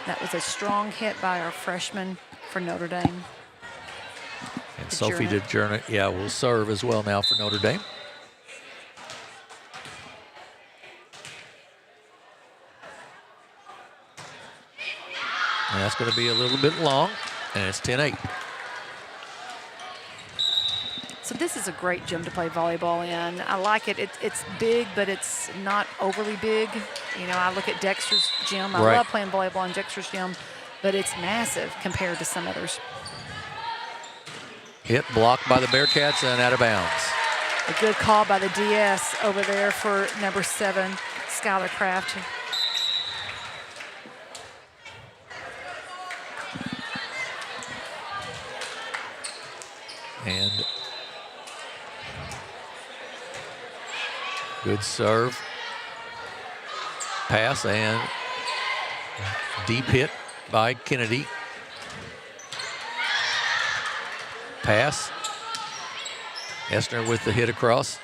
That was a strong hit by our freshman for Notre Dame. And Sophie DeJernett, will serve as well now for Notre Dame. And that's going to be a little bit long, and it's 10-8. So this is a great gym to play volleyball in. I like it. It's big, but it's not overly big. You know, I look at Dexter's gym. I love playing volleyball in Dexter's gym, but it's massive compared to some others. Hit blocked by the Bearcats and out of bounds. A good call by the DS over there for number 7, Skylar Kraft. And good serve. Pass and deep hit by Kennedy. Pass. Essner with the hit across.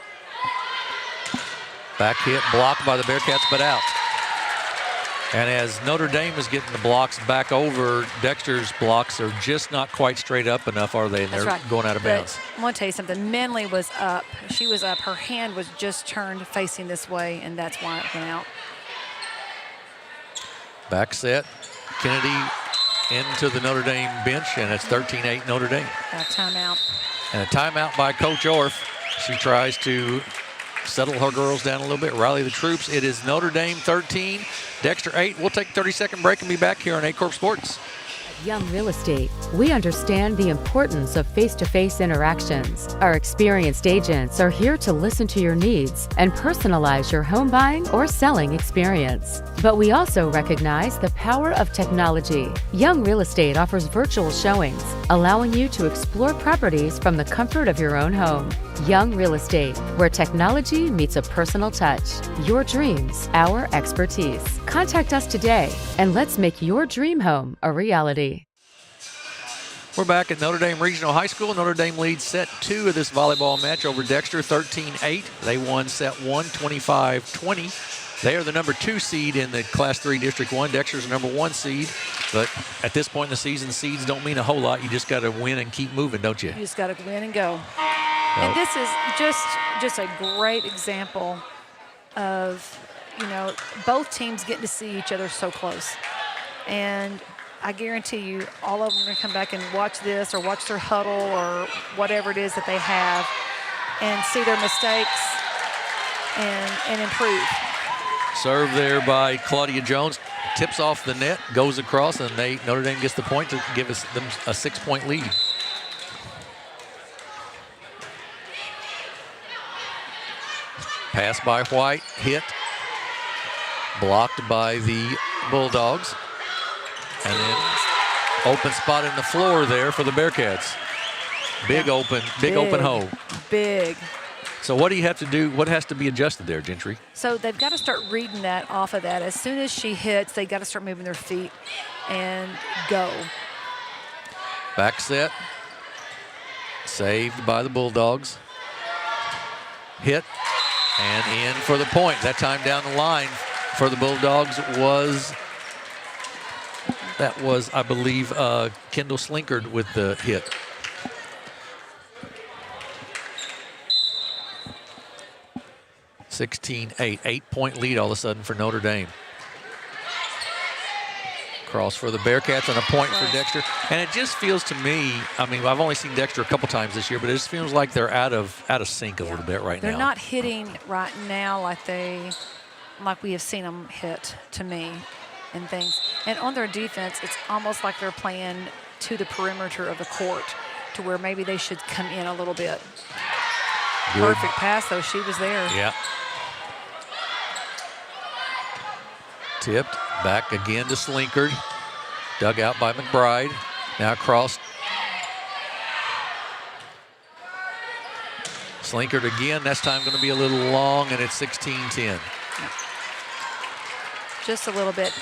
Back hit blocked by the Bearcats, but out. And as Notre Dame is getting the blocks back over, Dexter's blocks are just not quite straight up enough, are they? And That's they're right. going out of bounds. I want to tell you something. Menley was up. She was up. Her hand was just turned facing this way, and that's why it went out. Back set. Kennedy into the Notre Dame bench, and it's 13-8 Notre Dame. Got a timeout. And a timeout by Coach Orff. She tries to settle her girls down a little bit, rally the troops. It is Notre Dame 13, Dexter 8. We'll take a 30-second break and be back here on Aycorp Sports. Young Real Estate, we understand the importance of face-to-face interactions. Our experienced agents are here to listen to your needs and personalize your home buying or selling experience. But we also recognize the power of technology. Young Real Estate offers virtual showings, allowing you to explore properties from the comfort of your own home. Young Real Estate, where technology meets a personal touch. Your dreams, our expertise. Contact us today and let's make your dream home a reality. We're back at Notre Dame Regional High School. Notre Dame leads set 2 of this volleyball match over Dexter, 13-8. They won set 1, 25-20. They are the number 2 seed in the Class 3 District 1. Dexter's the number 1 seed. But at this point in the season, seeds don't mean a whole lot. You just got to win and keep moving, don't you? You just got to win and go. And this is just a great example of, both teams getting to see each other so close. And I guarantee you all of them are going to come back and watch this or watch their huddle or whatever it is that they have and see their mistakes and improve. Serve there by Claudia Jones. Tips off the net, goes across, and Notre Dame gets the point to give them a 6-point lead. Pass by White, hit, blocked by the Bulldogs. And then open spot in the floor there for the Bearcats. Big open hole. Big. So what do you have to do? What has to be adjusted there, Gentry? So they've got to start reading that off of that. As soon as she hits, they got to start moving their feet and go. Back set. Saved by the Bulldogs. Hit and in for the point. That time down the line for the Bulldogs was, I believe, Kendall Slinkard with the hit. (16-8), 8-point lead all of a sudden for Notre Dame. Cross for the Bearcats and a point for Dexter. And it just feels to me, I've only seen Dexter a couple times this year, but it just feels like they're out of sync a little bit right now. They're not hitting right now like we have seen them hit to me and things. And on their defense, it's almost like they're playing to the perimeter of the court to where maybe they should come in a little bit. Good. Perfect pass, though. She was there. Yeah. Tipped, back again to Slinkard. Dug out by McBride. Now crossed. Slinkard again, this time going to be a little long, and it's 16-10. Just a little bit.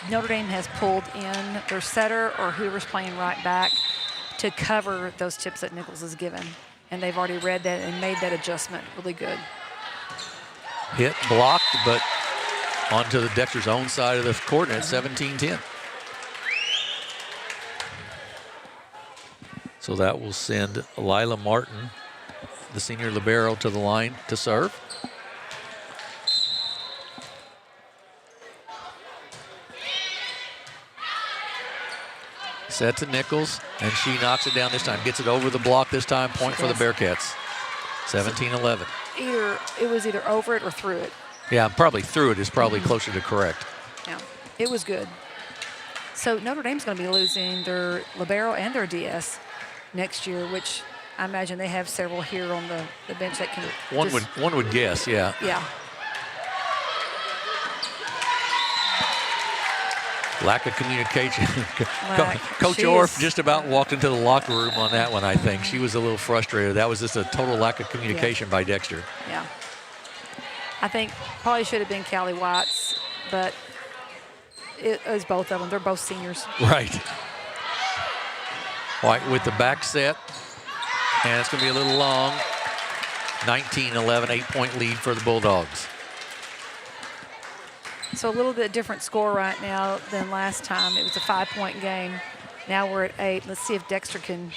Notre Dame has pulled in their setter or whoever's playing right back to cover those tips that Nichols has given. And they've already read that and made that adjustment really good. Hit, blocked, but onto the Dexter's own side of the court, and it's 17-10. So that will send Lila Martin, the senior libero, to the line to serve. Set to Nichols, and she knocks it down this time. Gets it over the block this time. Point for the Bearcats. 17-11. It was either over it or through it. Yeah, probably through it is probably closer to correct. Yeah, it was good. So Notre Dame's going to be losing their libero and their DS next year, which I imagine they have several here on the bench that can. One would guess, yeah. Yeah. Lack of communication. Coach Orff just about walked into the locker room on that one, I think. She was a little frustrated. That was just a total lack of communication by Dexter. Yeah. I think probably should have been Callie Watts, but it was both of them. They're both seniors. Right. White with the back set, and it's going to be a little long. 19-11, 8-point lead for the Bulldogs. So a little bit different score right now than last time. It was a 5-point game. Now we're at 8. Let's see if Dexter can.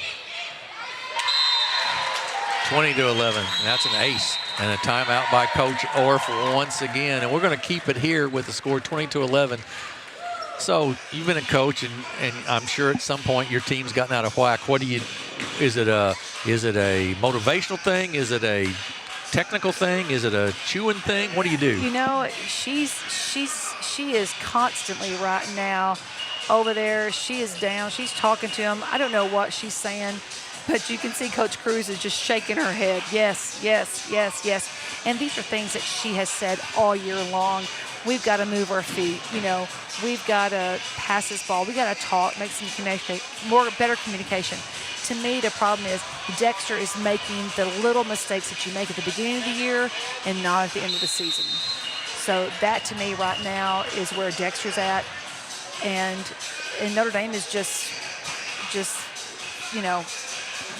20-11. That's an ace. And a timeout by Coach Orff once again. And we're going to keep it here with the score 20-11. So you've been a coach, and I'm sure at some point your team's gotten out of whack. What do you? Is it a motivational thing? Is it a technical thing? Is it a chewing thing? What do you do? You know, she is constantly right now over there. She is down. She's talking to him. I don't know what she's saying, but you can see Coach Cruz is just shaking her head. Yes, yes, yes, yes. And these are things that she has said all year long. We've got to move our feet. You know, we've got to pass this ball. We got to talk, make some better communication. To me, the problem is Dexter is making the little mistakes that you make at the beginning of the year and not at the end of the season. So that, to me, right now is where Dexter's at. And Notre Dame is just you know,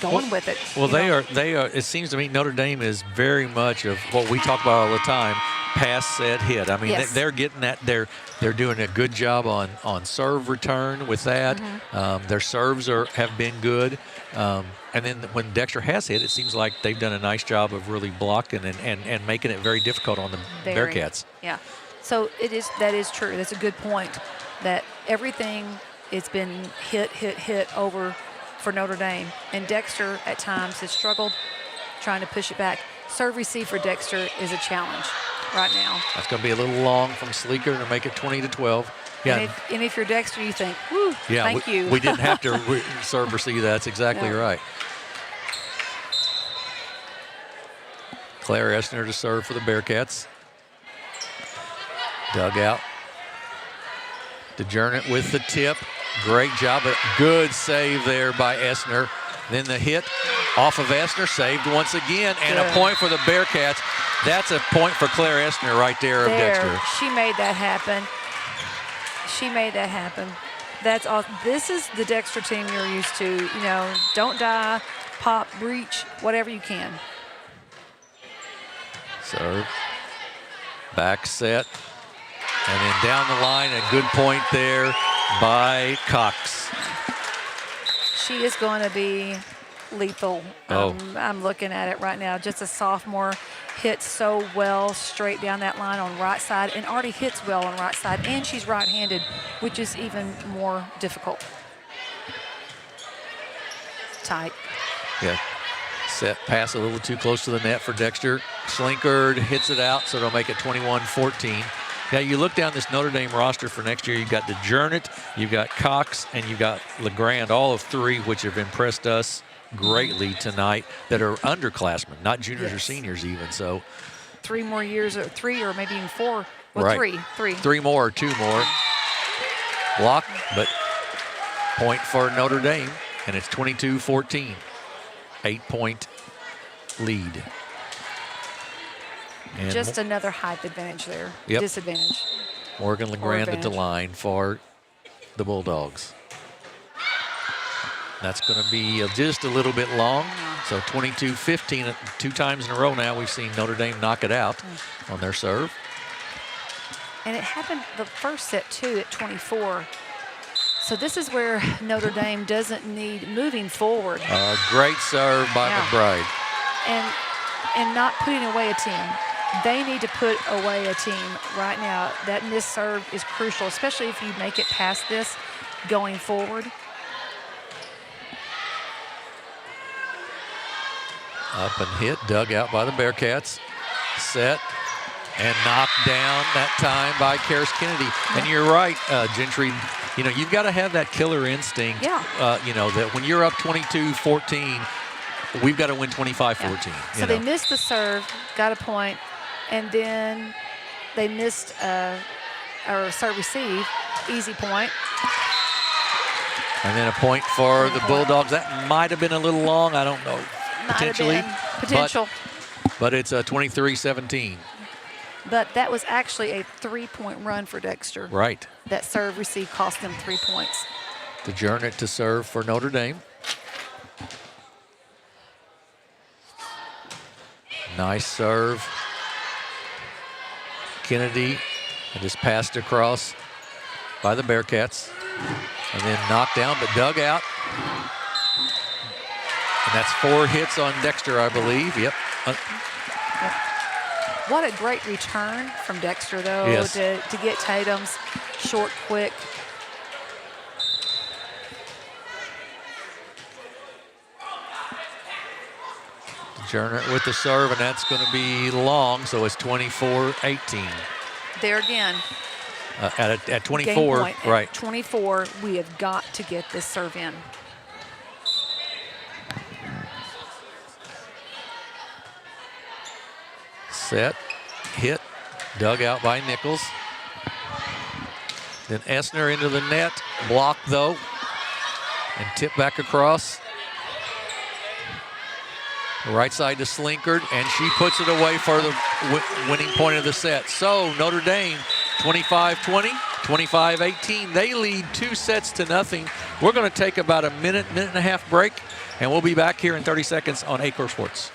going with it. Well, they are. It seems to me Notre Dame is very much of what we talk about all the time: pass, set, hit. I mean, yes. they're getting that. They're doing a good job on serve return with that. Mm-hmm. Their serves have been good. And then when Dexter has hit, it seems like they've done a nice job of really blocking and making it very difficult on the Bearcats. Yeah. So that is true. That's a good point. That everything it's been hit over for Notre Dame. And Dexter at times has struggled trying to push it back. Serve receive for Dexter is a challenge right now. That's going to be a little long from Sleeker to make it 20-12. Yeah. And if you're Dexter, you think, whoo, yeah, thank you. We didn't have to serve receive. That's exactly right. Claire Essner to serve for the Bearcats. Dug out. DeJernet with the tip. Great job. A good save there by Essner. Then the hit off of Essner, saved once again, and a point for the Bearcats. That's a point for Claire Essner right there of Dexter. She made that happen. She made that happen. That's awesome. This is the Dexter team you're used to. You know, don't die, pop, breach, whatever you can. Serve. Back set. And then down the line, a good point there by Cox. She is going to be lethal. I'm looking at it right now. Just a sophomore, hits so well straight down that line on right side, and already hits well on right side, and she's right-handed, which is even more difficult. Tight. Yeah. Set pass a little too close to the net for Dexter. Slinkard hits it out, so it'll make it 21-14. Now, you look down this Notre Dame roster for next year, you've got DeJernet, you've got Cox, and you've got LeGrand, all of three, which have impressed us greatly tonight, that are underclassmen, not juniors or seniors even. So 3 more years, or 3 or maybe even 4. Well, right. 3. 3 more or 2 more. Block, but point for Notre Dame, and it's 22-14. 8-point lead. And just another height advantage there. Yep. Disadvantage. Morgan LeGrand at the line for the Bulldogs. That's going to be just a little bit long. So 22-15, 2 times in a row now we've seen Notre Dame knock it out on their serve. And it happened the first set too at 24. So this is where Notre Dame doesn't need moving forward. Great serve by McBride. And not putting away a team. They need to put away a team right now. That missed serve is crucial, especially if you make it past this going forward. Up and hit, dug out by the Bearcats. Set and knocked down that time by Karis Kennedy. And you're right, Gentry, you know, you've got to have that killer instinct. Yeah. You know, that when you're up 22-14, we've got to win 25-14. Yeah. So they missed the serve, got a point, and then they missed a serve receive, easy point. And then a point for the Bulldogs. That might have been a little long, I don't know, potentially. Potential. But it's a 23-17. But that was actually a 3-point run for Dexter. Right. That serve receive cost them 3 points. DeJernet to serve for Notre Dame. Nice serve. Kennedy And just passed across by the Bearcats. And then knocked down, but dug out. And that's 4 hits on Dexter, I believe. Yep. What a great return from Dexter, though, Yes. to get Tatum's short, quick. Turner with the serve, and that's going to be long, so it's 24-18. There again. At 24, Game point. right. At 24, we have got to get this serve in. Set, hit, dug out by Nichols. Then Essner into the net, blocked though, and tipped back across. Right side to Slinkard, and she puts it away for the winning point of the set. So Notre Dame, 25-20, 25-18. They lead 2-0. We're going to take about a minute and a half break, and we'll be back here in 30 seconds on Aycorp Sports.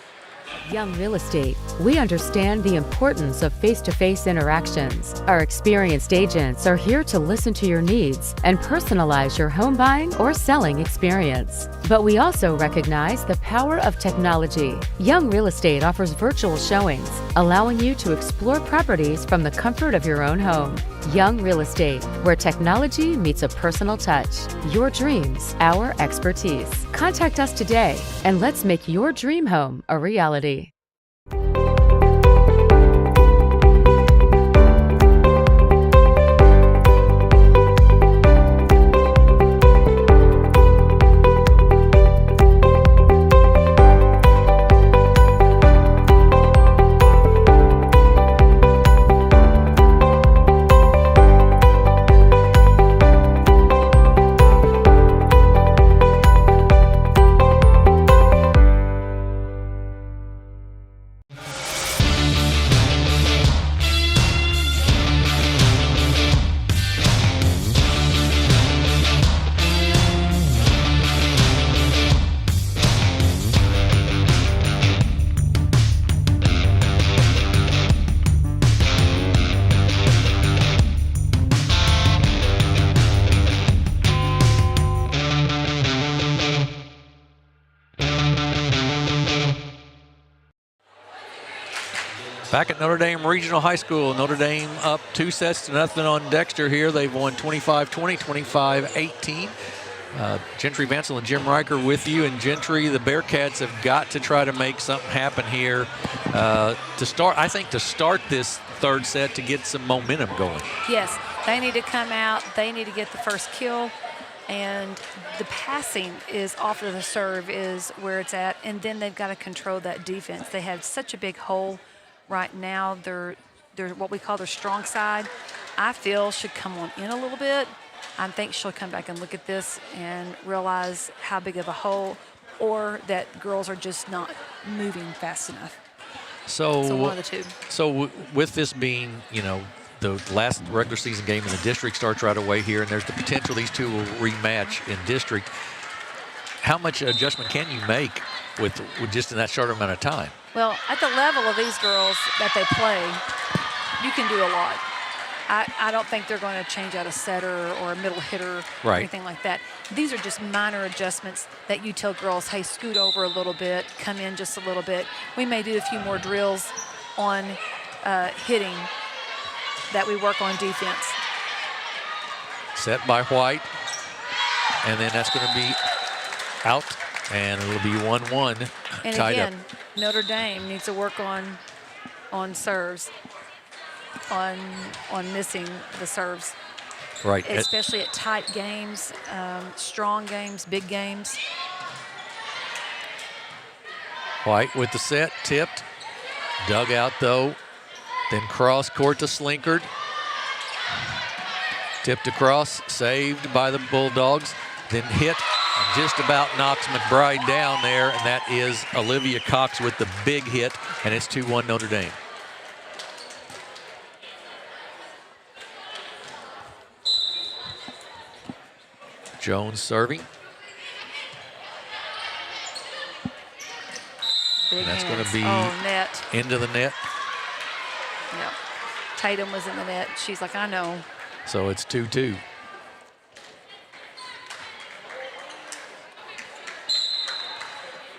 Young Real Estate, we understand the importance of face-to-face interactions. Our experienced agents are here to listen to your needs and personalize your home buying or selling experience. But we also recognize the power of technology. Young Real Estate offers virtual showings, allowing you to explore properties from the comfort of your own home. Young Real Estate, where technology meets a personal touch. Your dreams, our expertise. Contact us today and let's make your dream home a reality. Back at Notre Dame Regional High School, Notre Dame up 2-0 on Dexter here. They've won 25-20, 25-18. Gentry Vansel and Jim Riker with you. And Gentry, the Bearcats have got to try to make something happen here to start this third set to get some momentum going. Yes, they need to come out. They need to get the first kill. And the passing is off of the serve is where it's at. And then they've got to control that defense. They have such a big hole right now. They're what we call their strong side. I feel should come on in a little bit. I think she'll come back and look at this and realize how big of a hole or that girls are just not moving fast enough. So one of the two. So with this being, the last regular season game in the district starts right away here, and there's the potential these two will rematch in district. How much adjustment can you make with just in that short amount of time? Well, at the level of these girls that they play, you can do a lot. I don't think they're going to change out a setter or a middle hitter or anything like that. These are just minor adjustments that you tell girls, hey, scoot over a little bit, come in just a little bit. We may do a few more drills on hitting that we work on defense. Set by White, and then that's going to be out, and it'll be 1-1 and tied again, up. Notre Dame needs to work on serves, on missing the serves. Right. Especially at tight games, strong games, big games. White with the set, tipped, dug out though, then cross court to Slinkard. Tipped across, saved by the Bulldogs, then hit and just about knocks McBride down there, and that is Olivia Cox with the big hit, and it's 2-1 Notre Dame. Jones serving. Big and that's going to be net. into the net. Yep. Tatum was in the net. She's like, I know. So it's 2-2.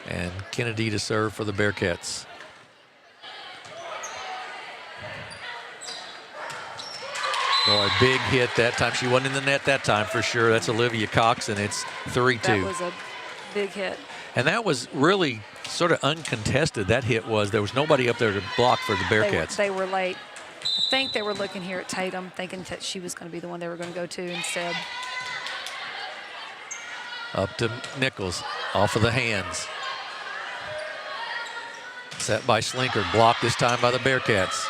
And Kennedy to serve for the Bearcats. Boy, big hit that time. She wasn't in the net that time for sure. That's Olivia Cox, and it's 3-2. That was a big hit. And that was really sort of uncontested, that hit was. There was nobody up there to block for the Bearcats. They were late. I think they were looking here at Tatum, thinking that she was going to be the one they were going to go to instead. Up to Nichols, off of the hands. Set by Slinker, blocked this time by the Bearcats.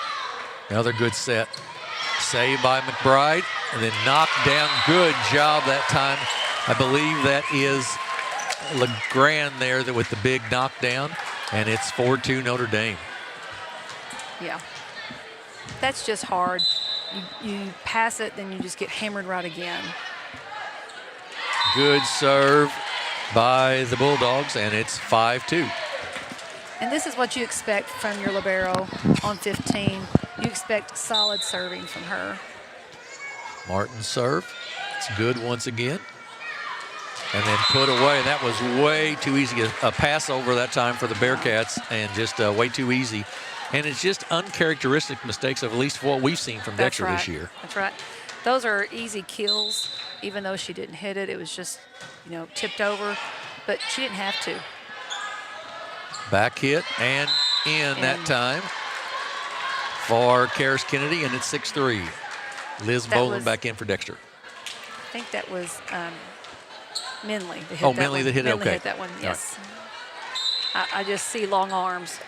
Another good set. Saved by McBride, and then knocked down. Good job that time. I believe that is LeGrand there with the big knockdown, and it's 4-2 Notre Dame. Yeah. That's just hard. You pass it, then you just get hammered right again. Good serve by the Bulldogs, and it's 5-2. And this is what you expect from your libero on 15. You expect solid serving from her. Martin's serve. It's good once again. And then put away. That was way too easy. A pass over that time for the Bearcats, and just way too easy. And it's just uncharacteristic mistakes of at least what we've seen from Dexter this year. That's right. Those are easy kills, even though she didn't hit it. It was just, tipped over, but she didn't have to. Back hit and in that time for Karis Kennedy, and it's 6-3. Liz Boland back in for Dexter. I think that was Minley. Minley that hit it, okay. Minley hit that one, yes. Right. I just see long arms.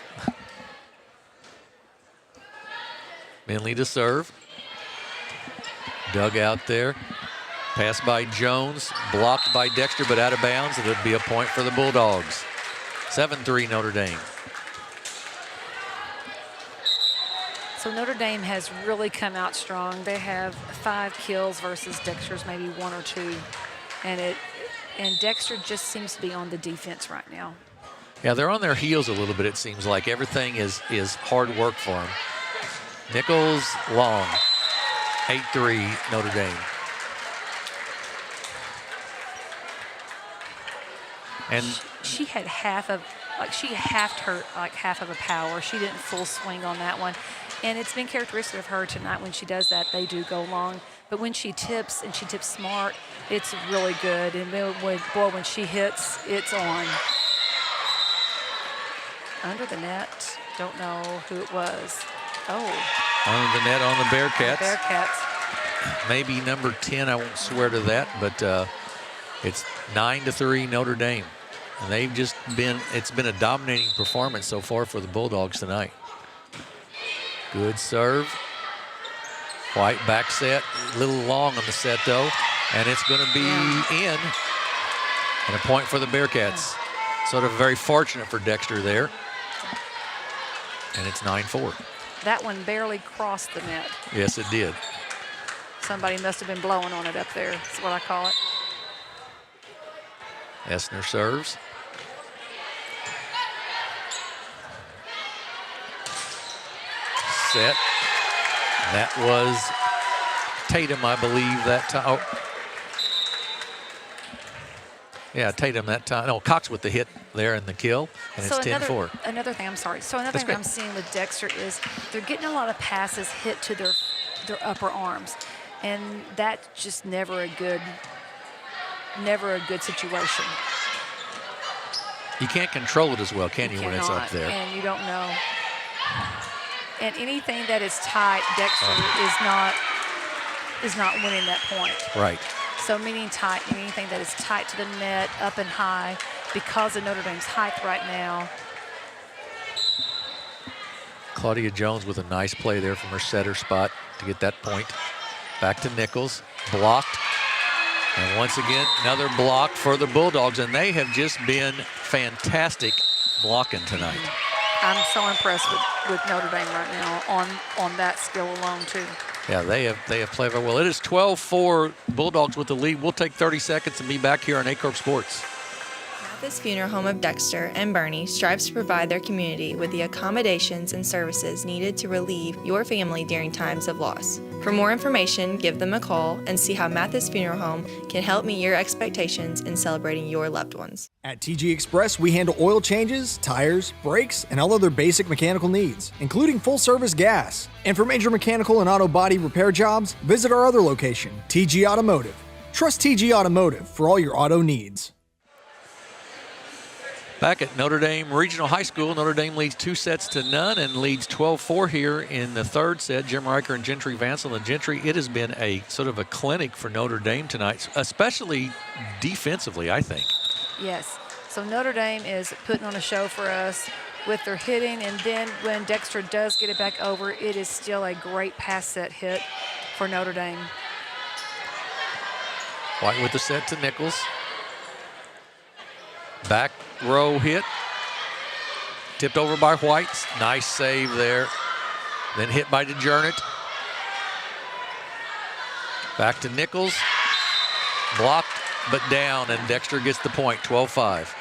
Minley to serve. Dug out there. Pass by Jones, blocked by Dexter, but out of bounds. It would be a point for the Bulldogs. 7-3 Notre Dame. So Notre Dame has really come out strong. They have 5 kills versus Dexter's maybe 1 or 2. And Dexter just seems to be on the defense right now. Yeah, they're on their heels a little bit, it seems like. Everything is hard work for them. Nichols long. 8-3 Notre Dame. And she had half of a power. She didn't full swing on that one. And it's been characteristic of her tonight when she does that, they do go long. But when she tips, and she tips smart, it's really good. And when she hits, it's on. Under the net, don't know who it was. Oh. Under the net on the Bearcats. Bearcats. Maybe number 10, I won't swear to that, but it's 9-3 Notre Dame. And they've just it's been a dominating performance so far for the Bulldogs tonight. Good serve. White back set, a little long on the set though, and it's going to be in. And a point for the Bearcats. Sort of very fortunate for Dexter there. And it's 9-4. That one barely crossed the net. Yes, it did. Somebody must have been blowing on it up there. That's what I call it. Essner serves. Set. That was Tatum, I believe, that time. Oh. Yeah, Tatum that time. No, Cox with the hit there and the kill, and it's 10-4. Another thing, I'm sorry. So another thing I'm seeing with Dexter is they're getting a lot of passes hit to their upper arms, and that's just never a good situation. You can't control it as well, can you, when it's up there? And you don't know. And anything that is tight, Dexter is not winning that point. Right. So meaning tight, anything that is tight to the net, up and high, because of Notre Dame's height right now. Claudia Jones with a nice play there from her setter spot to get that point. Back to Nichols, blocked. And once again, another block for the Bulldogs, and they have just been fantastic blocking tonight. I'm so impressed with Notre Dame right now on that skill alone too. Yeah, they have played very well. It is 12-4 Bulldogs with the lead. We'll take 30 seconds and be back here on Aycorp Sports. This funeral home of Dexter and Bernie strives to provide their community with the accommodations and services needed to relieve your family during times of loss. For more information, give them a call and see how Mathis Funeral Home can help meet your expectations in celebrating your loved ones. At TG Express, we handle oil changes, tires, brakes, and all other basic mechanical needs, including full-service gas. And for major mechanical and auto body repair jobs, visit our other location, TG Automotive. Trust TG Automotive for all your auto needs. Back at Notre Dame Regional High School, Notre Dame leads 2-0 and leads 12-4 here in the third set. Jim Riker and Gentry Vansel. And Gentry, it has been a sort of a clinic for Notre Dame tonight, especially defensively, I think. Yes. So Notre Dame is putting on a show for us with their hitting, and then when Dexter does get it back over, it is still a great pass set hit for Notre Dame. White with the set to Nichols. Back row hit. Tipped over by White. Nice save there. Then hit by DeJernet. Back to Nichols. Blocked, but down, and Dexter gets the point, 12-5.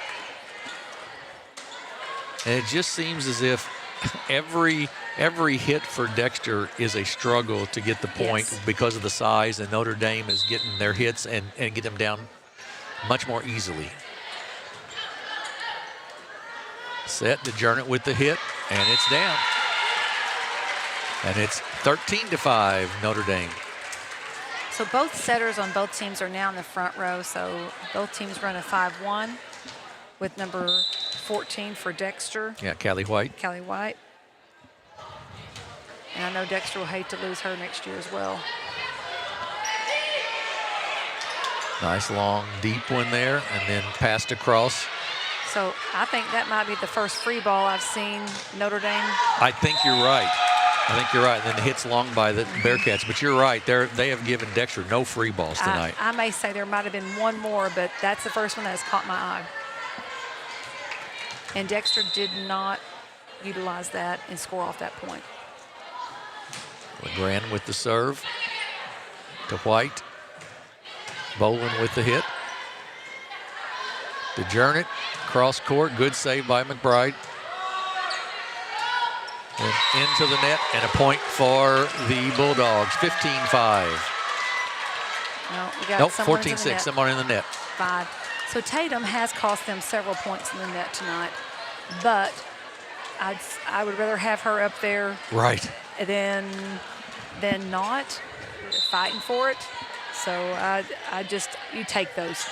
And it just seems as if every hit for Dexter is a struggle to get the point because of the size, and Notre Dame is getting their hits and get them down much more easily. Set, DeJernet with the hit, and it's down. And it's 13-5, Notre Dame. So both setters on both teams are now in the front row, so both teams run a 5-1 with number 14 for Dexter. Yeah, Callie White. Callie White. And I know Dexter will hate to lose her next year as well. Nice long, deep one there, and then passed across. So I think that might be the first free ball I've seen Notre Dame. I think you're right. And then the hit's long by the Bearcats. But you're right. They have given Dexter no free balls tonight. I may say there might have been one more, but that's the first one that has caught my eye. And Dexter did not utilize that and score off that point. LeGrand with the serve to White. Bolin with the hit. DeJernet, cross court, good save by McBride. And into the net, and a point for the Bulldogs, 15-5. No, we got 14-6, someone in the net. 5. So Tatum has cost them several points in the net tonight, but I would rather have her up there right than not fighting for it. So you take those,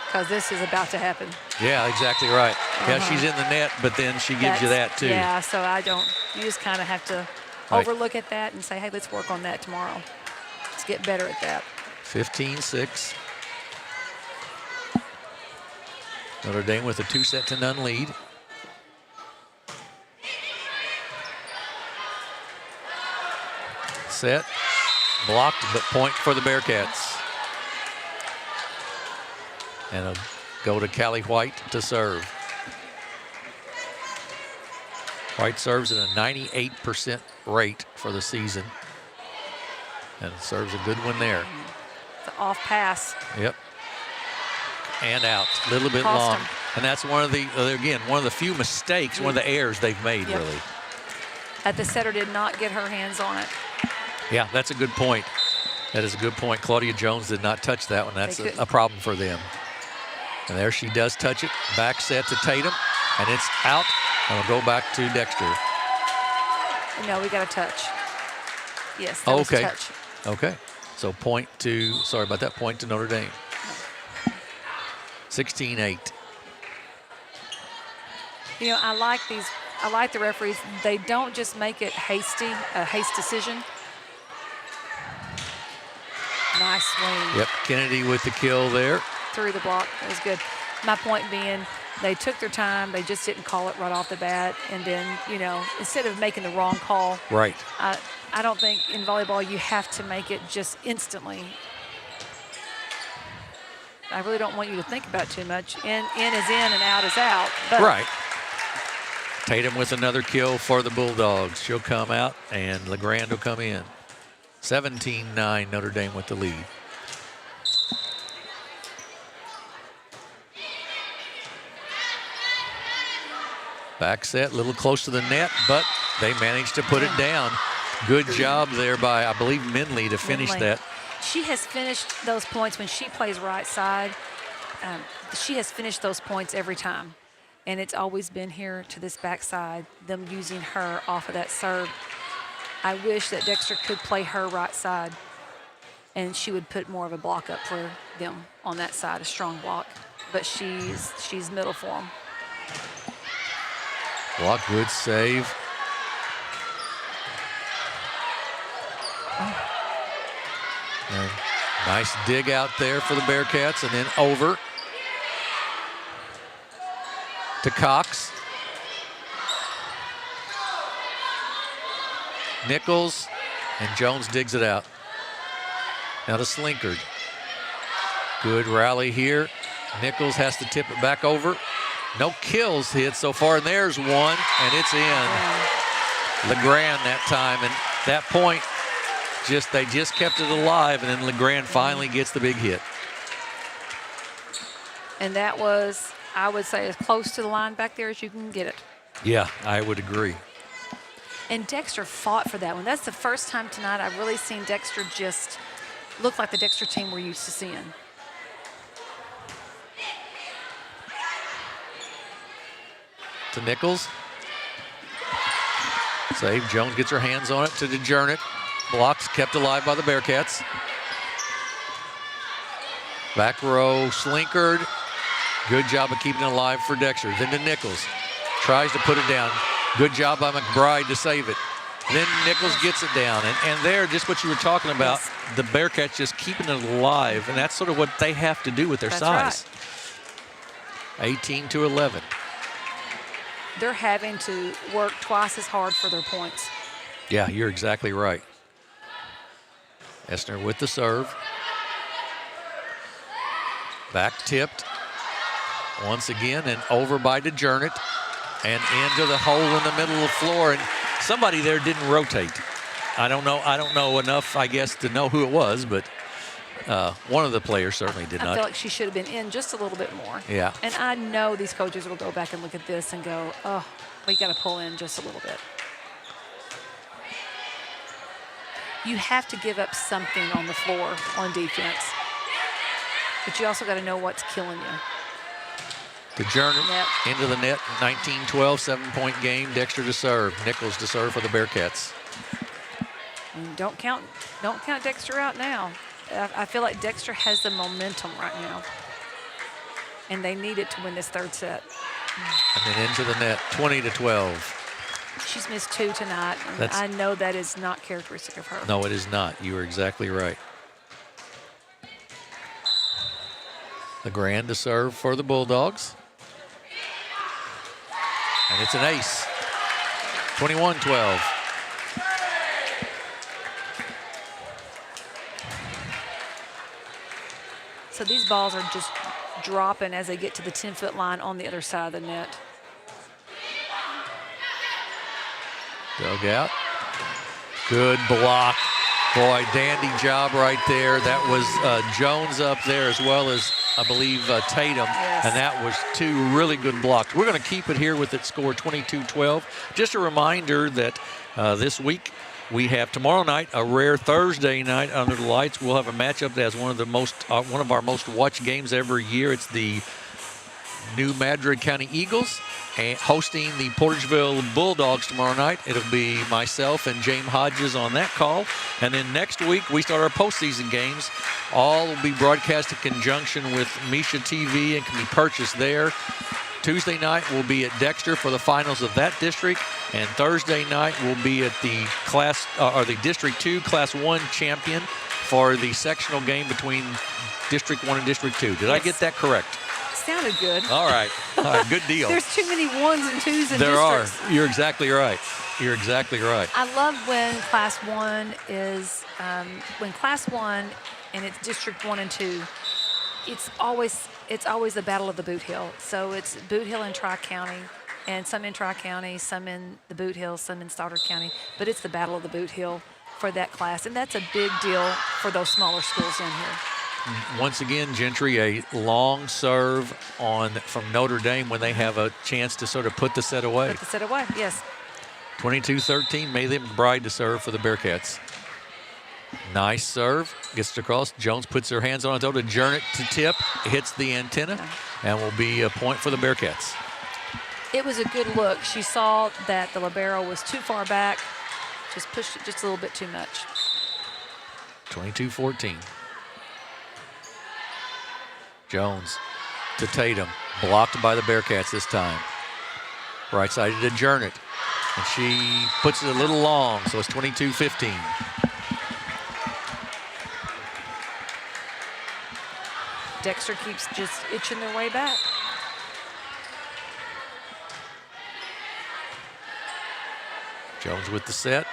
because this is about to happen. Yeah, exactly right. Yeah, she's in the net, but then she gives you that too. Yeah, so you just kind of have to overlook at that and say, hey, let's work on that tomorrow. Let's get better at that. 15-6. Notre Dame with a 2-0 lead. Set, blocked, but point for the Bearcats. And a go to Callie White to serve. White serves at a 98% rate for the season. And serves a good one there. It's an off pass. Yep. And out, a little bit long. And that's one of the few mistakes, one of the errors they've made, really. That the setter did not get her hands on it. Yeah, that's a good point. That is a good point. Claudia Jones did not touch that one. That's a problem for them. And there she does touch it. Back set to Tatum, and it's out. And we'll go back to Dexter. No, we got a touch. Yes, that was a touch. Okay. So point to Notre Dame. 16-8. You know, I like the referees. They don't just make it a haste decision. Nice swing. Yep, Kennedy with the kill there. Through the block, that was good. My point being, they took their time. They just didn't call it right off the bat. And then, instead of making the wrong call. Right. I don't think in volleyball you have to make it just instantly. I really don't want you to think about it too much. In is in and out is out. But right. Tatum with another kill for the Bulldogs. She'll come out, and LeGrand will come in. 17-9, Notre Dame with the lead. Back set, a little close to the net, but they managed to put it down. Good job there by, I believe, Minley to finish that. She has finished those points when she plays right side. She has finished those points every time. And it's always been here to this backside, them using her off of that serve. I wish that Dexter could play her right side, and she would put more of a block up for them on that side, a strong block. But she's middle for them. Block, good save. Nice dig out there for the Bearcats, and then over to Cox. Nichols, and Jones digs it out. Now to Slinkard. Good rally here. Nichols has to tip it back over. No kills hit so far, and there's one, and it's in. Legrand that time, and that point, they just kept it alive, and then Legrand finally gets the big hit. And that was, I would say, as close to the line back there as you can get it. Yeah, I would agree. And Dexter fought for that one. That's the first time tonight I've really seen Dexter just look like the Dexter team we're used to seeing. To Nichols. Save. Jones gets her hands on it to DeJernick. Blocks kept alive by the Bearcats. Back row, Slinkard. Good job of keeping it alive for Dexter. Then to Nichols. Tries to put it down. Good job by McBride to save it. Then Nichols gets it down. And there, just what you were talking about, the Bearcats just keeping it alive. And that's sort of what they have to do with their size. Right. 18-11. They're having to work twice as hard for their points. Yeah, you're exactly right. Essner with the serve. Back tipped. Once again, and over by DeJernick. And into the hole in the middle of the floor. And somebody there didn't rotate. I don't know enough, I guess, to know who it was, but one of the players certainly did not. I feel like she should have been in just a little bit more. Yeah. And I know these coaches will go back and look at this and go, oh, we got to pull in just a little bit. You have to give up something on the floor on defense. But you also got to know what's killing you. DeJernick into the net, 19-12, 7-point game. Dexter to serve. Nichols to serve for the Bearcats. And don't count Dexter out now. I feel like Dexter has the momentum right now. And they need it to win this third set. And then into the net, 20-12. She's missed 2 tonight. And I know that is not characteristic of her. No, it is not. You are exactly right. Legrand to serve for the Bulldogs. And it's an ace. 21-12. So these balls are just dropping as they get to the 10-foot line on the other side of the net. Dug out. Good block. Boy, dandy job right there. That was Jones up there as well as, I believe, Tatum. Yes. And that was 2 really good blocks. We're going to keep it here with it score 22-12. Just a reminder that this week we have tomorrow night, a rare Thursday night under the lights. We'll have a matchup that has one of our most watched games every year. It's the New Madrid County Eagles and hosting the Porterville Bulldogs tomorrow night. It'll be myself and James Hodges on that call. And then next week, we start our postseason games. All will be broadcast in conjunction with Misha TV and can be purchased there. Tuesday night will be at Dexter for the finals of that district, and Thursday night will be at the the District 2 Class 1 champion for the sectional game between District 1 and District 2. Did I get that correct? Sounded good. All right, good deal. There's too many 1s and 2s in there districts. Are. You're exactly right. You're exactly right. I love when Class 1 is, when Class 1 and it's District 1 and 2, it's always the battle of the Boot Hill. So it's Boot Hill and Tri-County, and some in Tri-County, some in the Boot Hill, some in Stoddard County. But it's the battle of the Boot Hill for that class, and that's a big deal for those smaller schools in here. Once again, Gentry, a long serve from Notre Dame when they have a chance to sort of put the set away. Put the set away, yes. 22-13, Maylee McBride to serve for the Bearcats. Nice serve, gets it across. Jones puts her hands on it, though, to Jernit to tip, hits the antenna, and will be a point for the Bearcats. It was a good look. She saw that the libero was too far back, just pushed it just a little bit too much. 22-14. Jones to Tatum, blocked by the Bearcats this time. Right side to Jernit, and she puts it a little long, so it's 22-15. Dexter keeps just itching their way back. Jones with the set,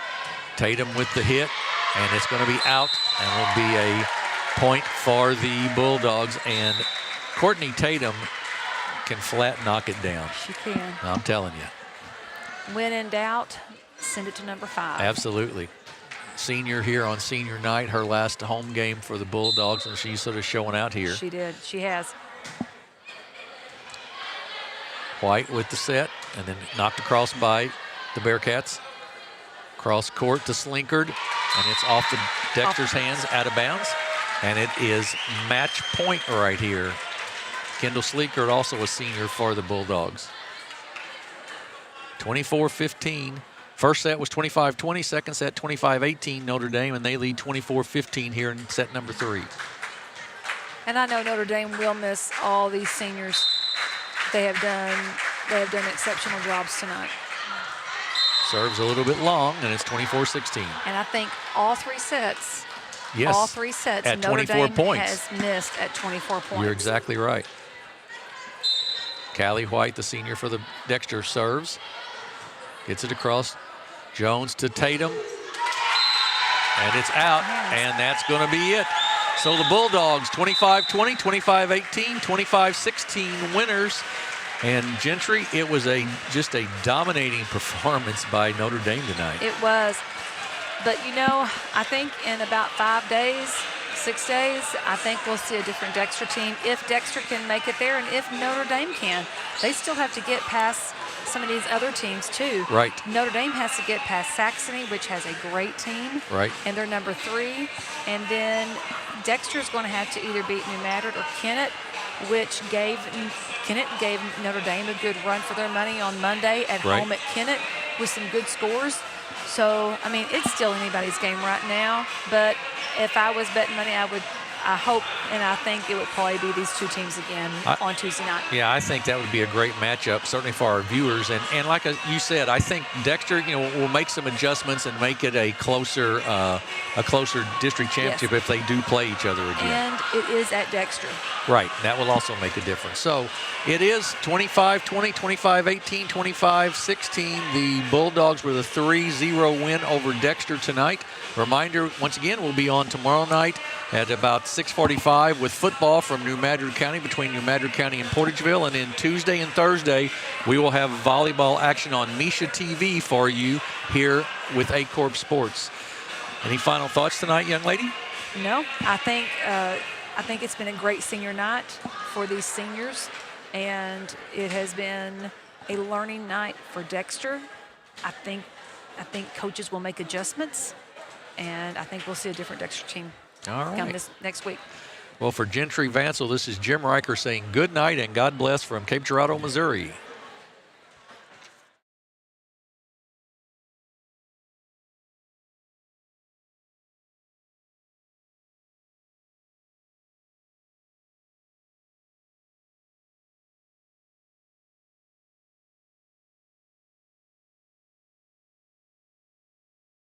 Tatum with the hit, and it's going to be out, and will be a point for the Bulldogs. And Courtney Tatum can flat knock it down. She can. I'm telling you. When in doubt, send it to number 5. Absolutely. Senior here on senior night, her last home game for the Bulldogs, and she's sort of showing out here. She did. She has. White with the set, and then knocked across by the Bearcats. Cross court to Slinkard, and it's off the Dexter's hands, out of bounds. And it is match point right here. Kendall Slinkard, also a senior for the Bulldogs. 24-15. First set was 25-20, second set 25-18 Notre Dame, and they lead 24-15 here in set number 3. And I know Notre Dame will miss all these seniors. They have done exceptional jobs tonight. Serves a little bit long, and it's 24-16. And I think all 3 sets, at Notre 24 Dame points. has missed at 24 points. You're exactly right. Callie White, the senior for the Dexter, serves. Gets it across. Jones to Tatum. And it's out, and that's going to be it. So the Bulldogs, 25-20, 25-18, 25-16 winners. And Gentry, it was just a dominating performance by Notre Dame tonight. It was. But, you know, I think in about 5 days, 6 days, I think we'll see a different Dexter team if Dexter can make it there and if Notre Dame can. They still have to get past some of these other teams, too. Right. Notre Dame has to get past Saxony, which has a great team. Right. And they're number 3. And then Dexter's going to have to either beat New Madrid or Kennett, which Kennett gave Notre Dame a good run for their money on Monday at home at Kennett with some good scores. So, I mean, it's still anybody's game right now. But if I was betting money, I hope and I think it would probably be these 2 teams again on Tuesday night. Yeah, I think that would be a great matchup, certainly for our viewers. And like you said, I think Dexter, will make some adjustments and make it a closer district championship if they do play each other again. And it is at Dexter. Right, that will also make a difference. So it is 25-20, 25-18, 25-16. The Bulldogs with a 3-0 win over Dexter tonight. Reminder, once again, we'll be on tomorrow night at about 6:45 with football from New Madrid County, between New Madrid County and Portageville. And then Tuesday and Thursday, we will have volleyball action on Misha TV for you here with Aycorp Sports. Any final thoughts tonight, young lady? No, I think it's been a great senior night for these seniors, and it has been a learning night for Dexter. I think coaches will make adjustments, and I think we'll see a different Dexter team come this next week. Well, for Gentry Vancil, this is Jim Riker saying good night and God bless from Cape Girardeau, Missouri.